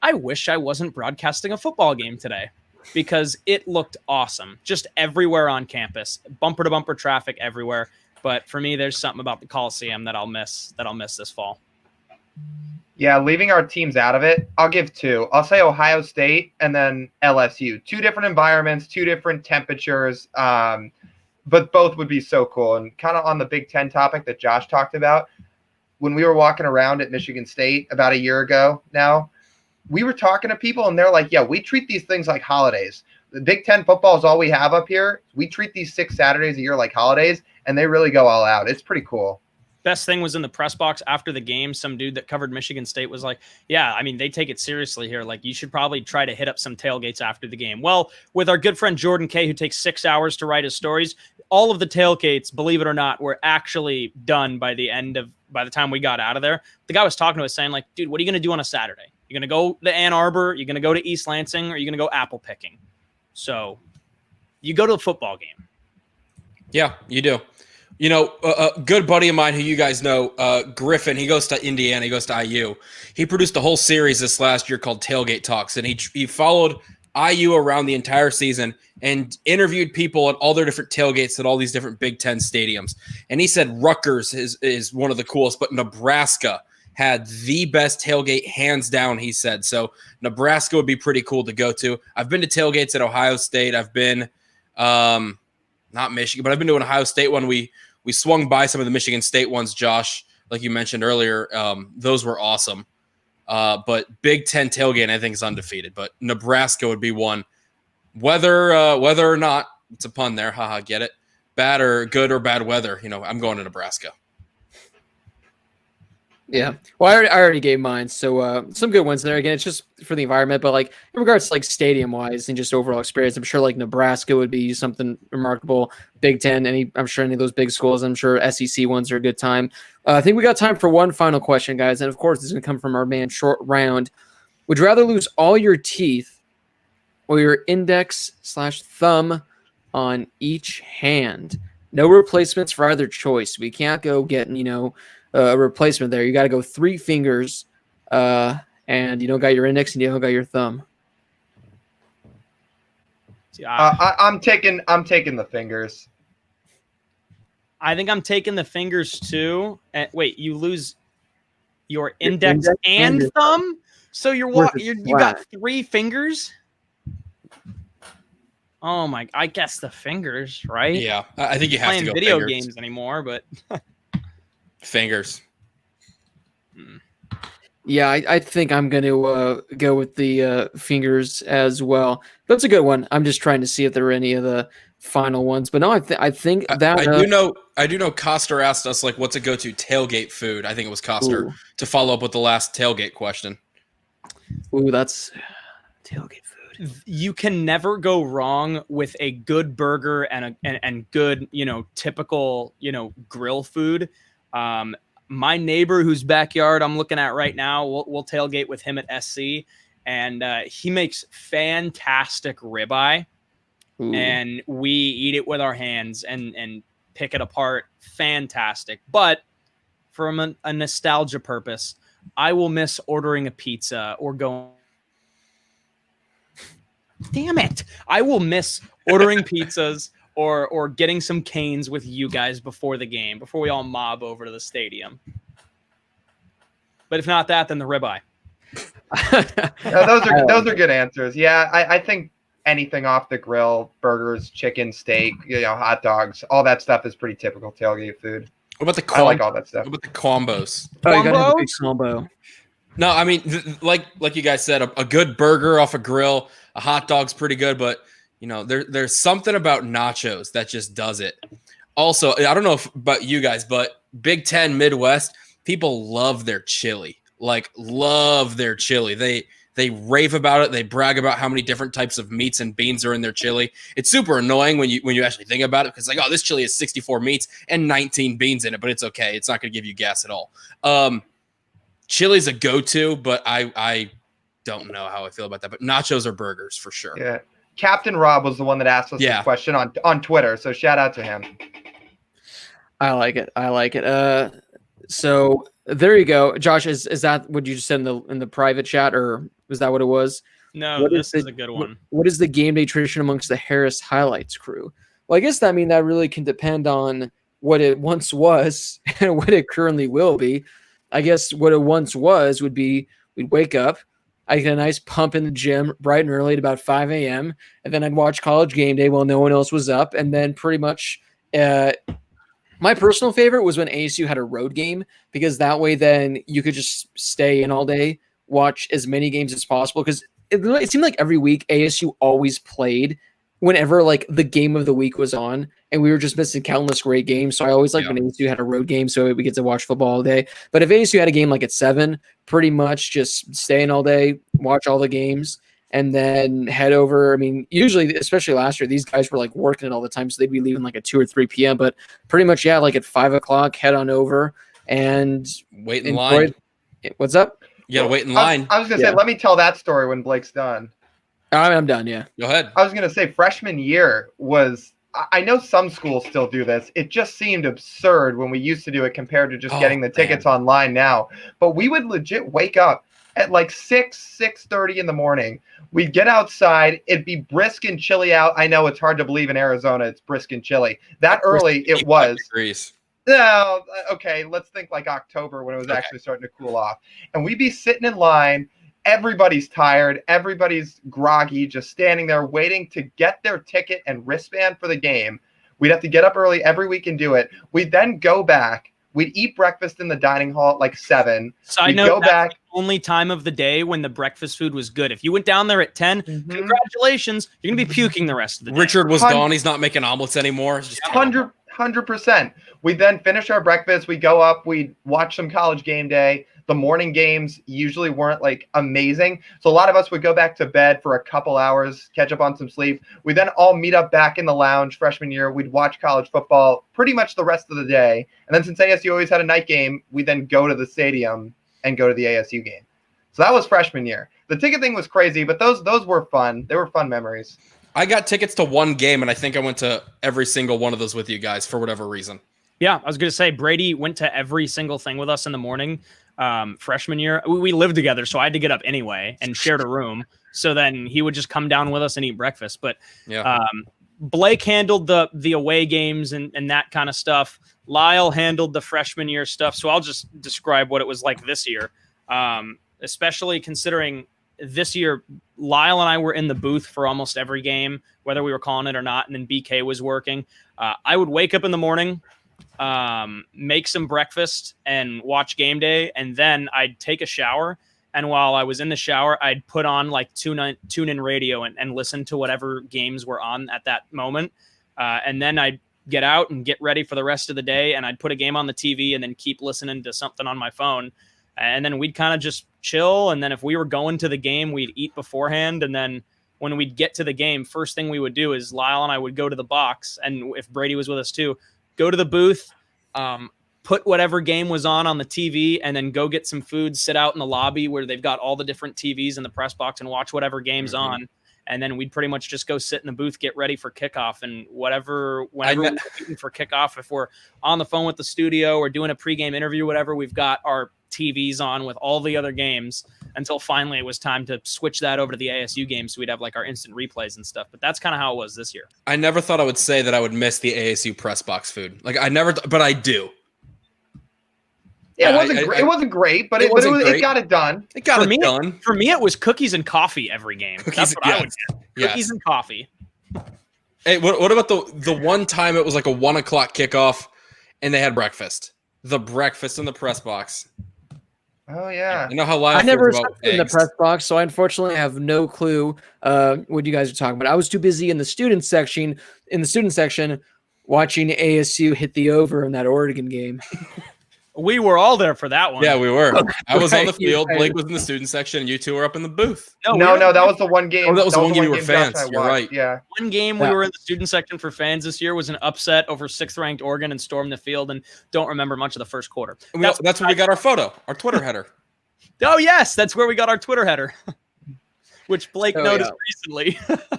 I wish I wasn't broadcasting a football game today, because it looked awesome, just everywhere on campus, bumper to bumper traffic everywhere. But for me, there's something about the Coliseum that I'll miss this fall. Yeah, leaving our teams out of it, I'll give 2. I'll say Ohio State and then LSU. 2 different environments, 2 different temperatures, but both would be so cool. And kind of on the Big Ten topic that Josh talked about, when we were walking around at Michigan State about a year ago now, we were talking to people and they're like, yeah, we treat these things like holidays. The Big Ten football is all we have up here. We treat these 6 Saturdays a year like holidays, and they really go all out. It's pretty cool. Best thing was in the press box after the game, some dude that covered Michigan State was like, yeah, I mean, they take it seriously here. Like, you should probably try to hit up some tailgates after the game. Well, with our good friend Jordan Kay, who takes 6 hours to write his stories, all of the tailgates, believe it or not, were actually done by the time we got out of there. The guy was talking to us saying, like, dude, what are you going to do on a Saturday? You're going to go to Ann Arbor, you're going to go to East Lansing, or you're going to go apple picking. So you go to a football game. Yeah, you do. A good buddy of mine who you guys know, Griffin, he goes to Indiana, he goes to IU. He produced a whole series this last year called Tailgate Talks, and he followed IU around the entire season and interviewed people at all their different tailgates at all these different Big Ten stadiums. And he said Rutgers is one of the coolest, but Nebraska had the best tailgate hands down, he said. So Nebraska would be pretty cool to go to. I've been to tailgates at Ohio State. I've been not Michigan, but I've been to an Ohio State one. We swung by some of the Michigan State ones, Josh, like you mentioned earlier. Those were awesome. But Big Ten tailgate, I think, is undefeated. But Nebraska would be one. Whether or not, it's a pun there. Haha, get it? Bad or good or bad weather, I'm going to Nebraska. Yeah. Well, I already gave mine. So some good ones there. Again, it's just for the environment, but like in regards to like stadium wise and just overall experience, I'm sure like Nebraska would be something remarkable. Big Ten, I'm sure any of those big schools, I'm sure SEC ones are a good time. I think we got time for one final question, guys. And of course, this is going to come from our man Short Round. Would you rather lose all your teeth or your index/thumb on each hand? No replacements for either choice. We can't go getting, a replacement there. You got to go 3 fingers, and you don't got your index and you don't got your thumb. I'm taking the fingers. I think I'm taking the fingers too. Wait, you lose your index and your thumb, so you got 3 fingers. Oh my! I guess the fingers, right? Yeah, I think you have to go video fingers. games anymore, but Fingers. Yeah, I think I'm going to go with the fingers as well. That's a good one. I'm just trying to see if there are any of the final ones. But no, I think that I do know Coster asked us like what's a go-to tailgate food. I think it was Coster to follow up with the last tailgate question. Ooh, that's tailgate food. you can never go wrong with a good burger and good, typical, grill food. My neighbor whose backyard I'm looking at right now, we'll tailgate with him at SC, and he makes fantastic ribeye. Ooh. And we eat it with our hands and pick it apart. Fantastic. But from a nostalgia purpose, I will miss ordering a pizza or going. Damn it. I will miss ordering pizzas or getting some canes with you guys before the game, before we all mob over to the stadium. But if not that, then the ribeye. Those are good answers. Yeah, I think anything off the grill, burgers, chicken, steak, hot dogs, all that stuff is pretty typical tailgate food. What about the I like all that stuff. What about the combos? Oh, you gotta have a big combo. No, I mean, like you guys said, a good burger off a grill, a hot dog's pretty good, but there's something about nachos that just does it. Also, I don't know about you guys, but Big Ten Midwest, people love their chili. Like, love their chili. They rave about it. They brag about how many different types of meats and beans are in their chili. It's super annoying when you actually think about it, because this chili has 64 meats and 19 beans in it, but it's okay. It's not going to give you gas at all. Chili's a go-to, but I don't know how I feel about that. But nachos or burgers for sure. Yeah. Captain Rob was the one that asked us this question on Twitter, so shout out to him. I like it. So there you go, Josh. Is that what you just said in the private chat, or was that what it was? No, this is a good one. What is the game day tradition amongst the Harris Highlights crew? Well, I guess that really can depend on what it once was and what it currently will be. I guess what it once was would be we'd wake up, I'd get a nice pump in the gym bright and early at about 5 a.m., and then I'd watch College Game Day while no one else was up, and then pretty much my personal favorite was when ASU had a road game, because that way then you could just stay in all day, watch as many games as possible, because it seemed like every week ASU always played whenever the game of the week was on, and we were just missing countless great games. So I always liked when ASU had a road game, so we get to watch football all day. But if ASU had a game at 7, pretty much just stay in all day, watch all the games, and then head over. I mean, usually, especially last year, these guys were working it all the time, so they'd be leaving at 2 or 3 p.m. But pretty much, at 5 o'clock, head on over and wait in line. What's up? You gotta wait in line. I was gonna say, let me tell that story when Blake's done. I'm done. Yeah. Go ahead. I was gonna say freshman year was. I know some schools still do this. It just seemed absurd when we used to do it compared to just getting the tickets online now. But we would legit wake up at 6:30 in the morning. We'd get outside. It'd be brisk and chilly out. I know it's hard to believe in Arizona it's brisk and chilly. That early it was. Degrees. No, okay, let's think October when it was actually starting to cool off. And we'd be sitting in line. Everybody's tired. Everybody's groggy, just standing there waiting to get their ticket and wristband for the game. We'd have to get up early every week and do it. We'd then go back. We'd eat breakfast in the dining hall at 7. Side note, that's the only time of the day when the breakfast food was good. If you went down there at 10, congratulations, you're going to be puking the rest of the day. Richard was gone. He's not making omelets anymore. It's just 100%. We'd then finish our breakfast. We'd go up. We'd watch some College Game Day. The morning games usually weren't amazing. So a lot of us would go back to bed for a couple hours, catch up on some sleep. We then all meet up back in the lounge freshman year. We'd watch college football pretty much the rest of the day. And then since ASU always had a night game, we then go to the stadium and go to the ASU game. So that was freshman year. The ticket thing was crazy, but those were fun. They were fun memories. I got tickets to one game, and I think I went to every single one of those with you guys for whatever reason. Yeah, I was going to say, Brady went to every single thing with us in the morning. Freshman year, we lived together, so I had to get up anyway and shared a room. So then he would just come down with us and eat breakfast. But Yeah. Blake handled the away games and that kind of stuff. Lyle handled the freshman year stuff. So I'll just describe what it was like this year, especially considering this year, Lyle and I were in the booth for almost every game, whether we were calling it or not. And then BK was working. I would wake up in the morning, make some breakfast and watch game day. And then I'd take a shower. And while I was in the shower, I'd put on like tune in radio and listen to whatever games were on at that moment. And then I'd get out and get ready for the rest of the day. And I'd put a game on the TV and then keep listening to something on my phone. And then we'd kind of just chill. And then if we were going to the game, we'd eat beforehand. And then when we'd get to the game, first thing we would do is Lyle and I would go to the box. And if Brady was with us too, go to the booth, put whatever game was on the TV, and then go get some food, sit out in the lobby where they've got all the different TVs in the press box and watch whatever game's on. And then we'd pretty much just go sit in the booth, get ready for kickoff, and whenever we're waiting for kickoff, if we're on the phone with the studio or doing a pregame interview, whatever, we've got our TVs on with all the other games until finally it was time to switch that over to the ASU game. So we'd have like our instant replays and stuff, but that's kind of how it was this year. I never thought I would say that I would miss the ASU press box food. Like I never, but I do. Yeah, it wasn't great, but it got it done. It got it done. For me, it was cookies and coffee every game. That's what I would get. Cookies and coffee. Hey, what about the one time it was like a 1 o'clock kickoff and they had breakfast? The breakfast in the press box. Oh yeah. You know how Lyle I never feels about sat in the eggs. press box, so I unfortunately have no clue what you guys are talking about. I was too busy in the student section watching ASU hit the over in that Oregon game. We were all there for that one. Yeah, we were. Okay. I was on the Right. field. Blake was in the student section, and you two were up in the booth. No, that was the one game. Oh, that was the one game you were Josh and I fans. You're watched. right. Yeah. One game we were in the student section for fans this year was an upset over 6th ranked Oregon and stormed the field, and don't remember much of the first quarter. That's where we got our photo, our Twitter header. Oh yes, that's where we got our Twitter header, which Blake noticed recently.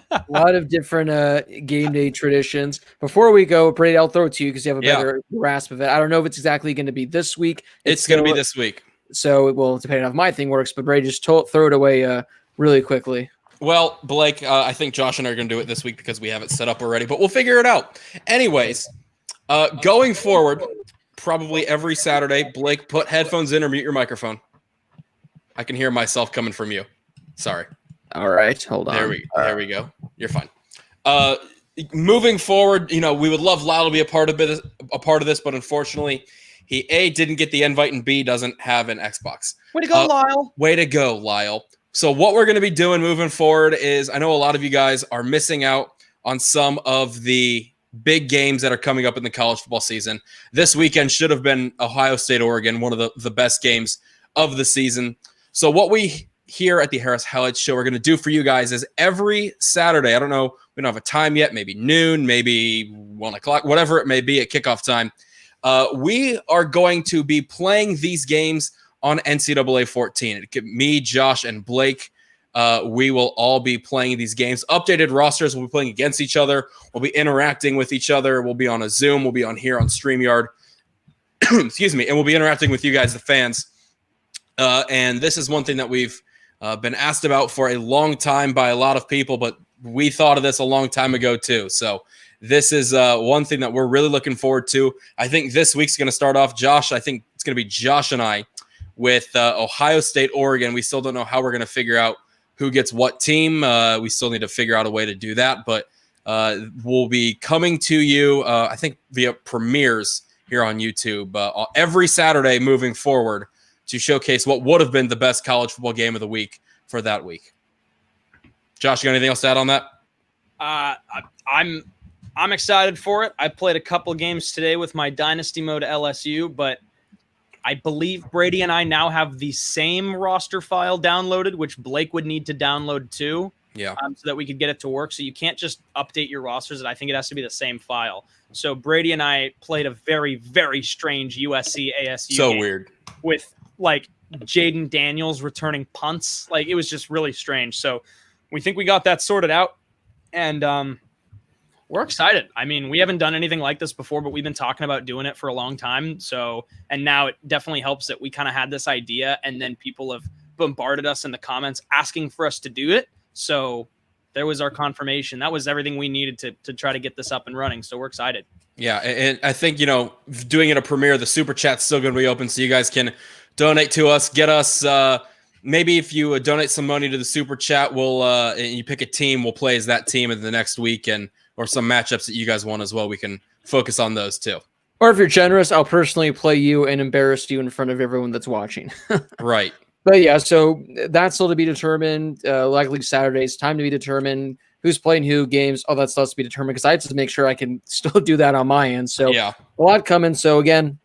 A lot of different game day traditions. Before we go, Brady, I'll throw it to you because you have a better grasp of it. I don't know if it's exactly going to be this week. It's going to be this week. So it will depend on if my thing works, but Brady, just throw it away really quickly. Well, Blake, I think Josh and I are going to do it this week because we have it set up already, but we'll figure it out. Anyways, going forward, probably every Saturday, Blake, put headphones in or mute your microphone. I can hear myself coming from you. Sorry. All right, hold on. There we go. You're fine. Moving forward, we would love Lyle to be a part of this, but unfortunately, he A, didn't get the invite, and B, doesn't have an Xbox. Way to go, Lyle. Way to go, Lyle. So what we're going to be doing moving forward is, I know a lot of you guys are missing out on some of the big games that are coming up in the college football season. This weekend should have been Ohio State, Oregon, one of the best games of the season. So what we here at the Harris Highlights Show are going to do for you guys is every Saturday, I don't know, we don't have a time yet, maybe noon, maybe 1 o'clock, whatever it may be at kickoff time. We are going to be playing these games on NCAA 14. Me, Josh, and Blake, we will all be playing these games. Updated rosters, we'll be playing against each other. We'll be interacting with each other. We'll be on a Zoom. We'll be on here on StreamYard. Excuse me. And we'll be interacting with you guys, the fans. And this is one thing that we've been asked about for a long time by a lot of people, but we thought of this a long time ago too. So this is one thing that we're really looking forward to. I think this week's going to start off, Josh. I think it's going to be Josh and I with Ohio State, Oregon. We still don't know how we're going to figure out who gets what team. We still need to figure out a way to do that, but we'll be coming to you, I think, via premieres here on YouTube every Saturday moving forward to showcase what would have been the best college football game of the week for that week. Josh, you got anything else to add on that? I'm excited for it. I played a couple games today with my Dynasty Mode LSU, but I believe Brady and I now have the same roster file downloaded, which Blake would need to download too. Yeah. So that we could get it to work. So you can't just update your rosters. I think it has to be the same file. So Brady and I played a very, very strange USC ASU So game weird. with like Jaden Daniels returning punts. Like it was just really strange. So we think we got that sorted out, and we're excited. I mean, we haven't done anything like this before, but we've been talking about doing it for a long time. So, and now it definitely helps that we kind of had this idea, and then people have bombarded us in the comments asking for us to do it. So there was our confirmation. That was everything we needed to try to get this up and running. So we're excited. Yeah, and I think, doing it a premiere, the super chat's still going to be open, so you guys can donate to us, get us. Maybe if you donate some money to the super chat, we'll and you pick a team, we'll play as that team in the next week, or some matchups that you guys want as well. We can focus on those too. Or if you're generous, I'll personally play you and embarrass you in front of everyone that's watching. Right. But yeah, so that's still to be determined. Likely Saturday's time to be determined. Who's playing who, games, all that stuff's to be determined, because I have to make sure I can still do that on my end. So yeah, a lot coming. So again,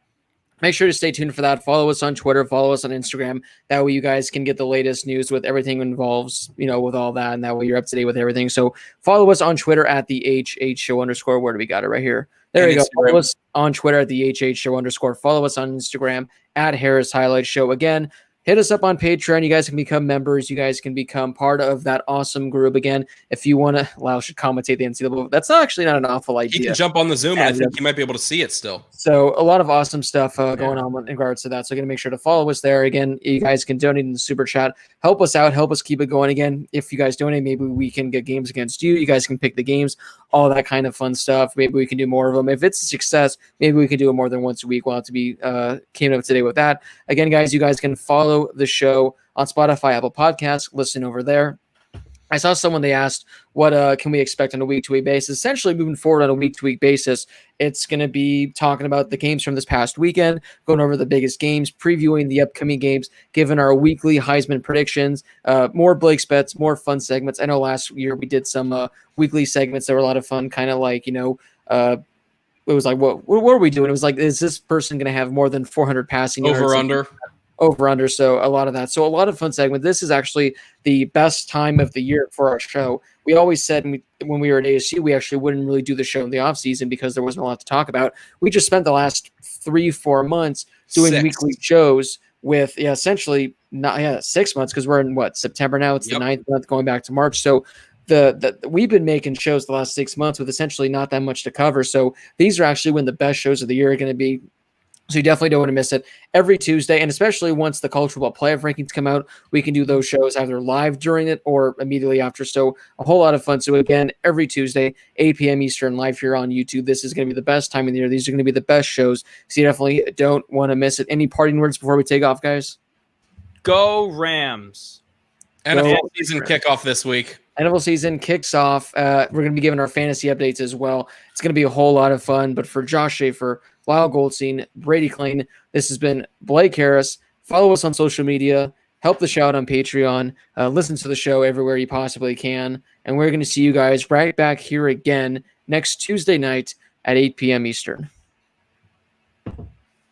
make sure to stay tuned for that. Follow us on Twitter. Follow us on Instagram. That way you guys can get the latest news with everything involves, with all that. And that way you're up to date with everything. So follow us on Twitter at the HH Show _. Where do we got it? Right here. There you go. Follow us on Twitter at the HH Show _. Follow us on Instagram at Harris Highlight Show. Again, hit us up on Patreon. You guys can become members. You guys can become part of that awesome group. Again, if you want to, Lyle should commentate the NCAA. That's actually not an awful idea. He can jump on the Zoom, and I think you might be able to see it still. So a lot of awesome stuff going on in regards to that. So again, make sure to follow us there. Again, you guys can donate in the super chat. Help us out. Help us keep it going. Again, if you guys donate, maybe we can get games against you. You guys can pick the games, all that kind of fun stuff. Maybe we can do more of them. If it's a success, maybe we can do it more than once a week. We'll have to be came up today with that. Again, guys, you guys can follow the show on Spotify, Apple Podcasts. Listen over there. I saw someone, they asked, what can we expect on a week-to-week basis? Essentially, moving forward on a week-to-week basis, it's going to be talking about the games from this past weekend, going over the biggest games, previewing the upcoming games, giving our weekly Heisman predictions, more Blake's Bets, more fun segments. I know last year we did some weekly segments that were a lot of fun, kind of like, it was like, what were we doing? It was like, is this person going to have more than 400 passing yards? Over under. So a lot of that. So a lot of fun segment. This is actually the best time of the year for our show. We always said when we were at ASU, we actually wouldn't really do the show in the off season because there wasn't a lot to talk about. We just spent the last 3-4 months doing weekly shows with essentially 6 months, because we're in September now. It's the 9th month going back to March. So we've been making shows the last 6 months with essentially not that much to cover. So these are actually when the best shows of the year are going to be. So you definitely don't want to miss it every Tuesday. And especially once the college football playoff rankings come out, we can do those shows either live during it or immediately after. So a whole lot of fun. So again, every Tuesday, 8 p.m. Eastern, live here on YouTube. This is going to be the best time of the year. These are going to be the best shows. So you definitely don't want to miss it. Any parting words before we take off, guys? Go Rams. NFL season kickoff this week. NFL season kicks off. We're going to be giving our fantasy updates as well. It's going to be a whole lot of fun. But for Josh Schaefer, Lyle Goldstein, Brady Klein, this has been Blake Harris. Follow us on social media. Help the show out on Patreon. Listen to the show everywhere you possibly can. And we're going to see you guys right back here again next Tuesday night at 8 p.m. Eastern.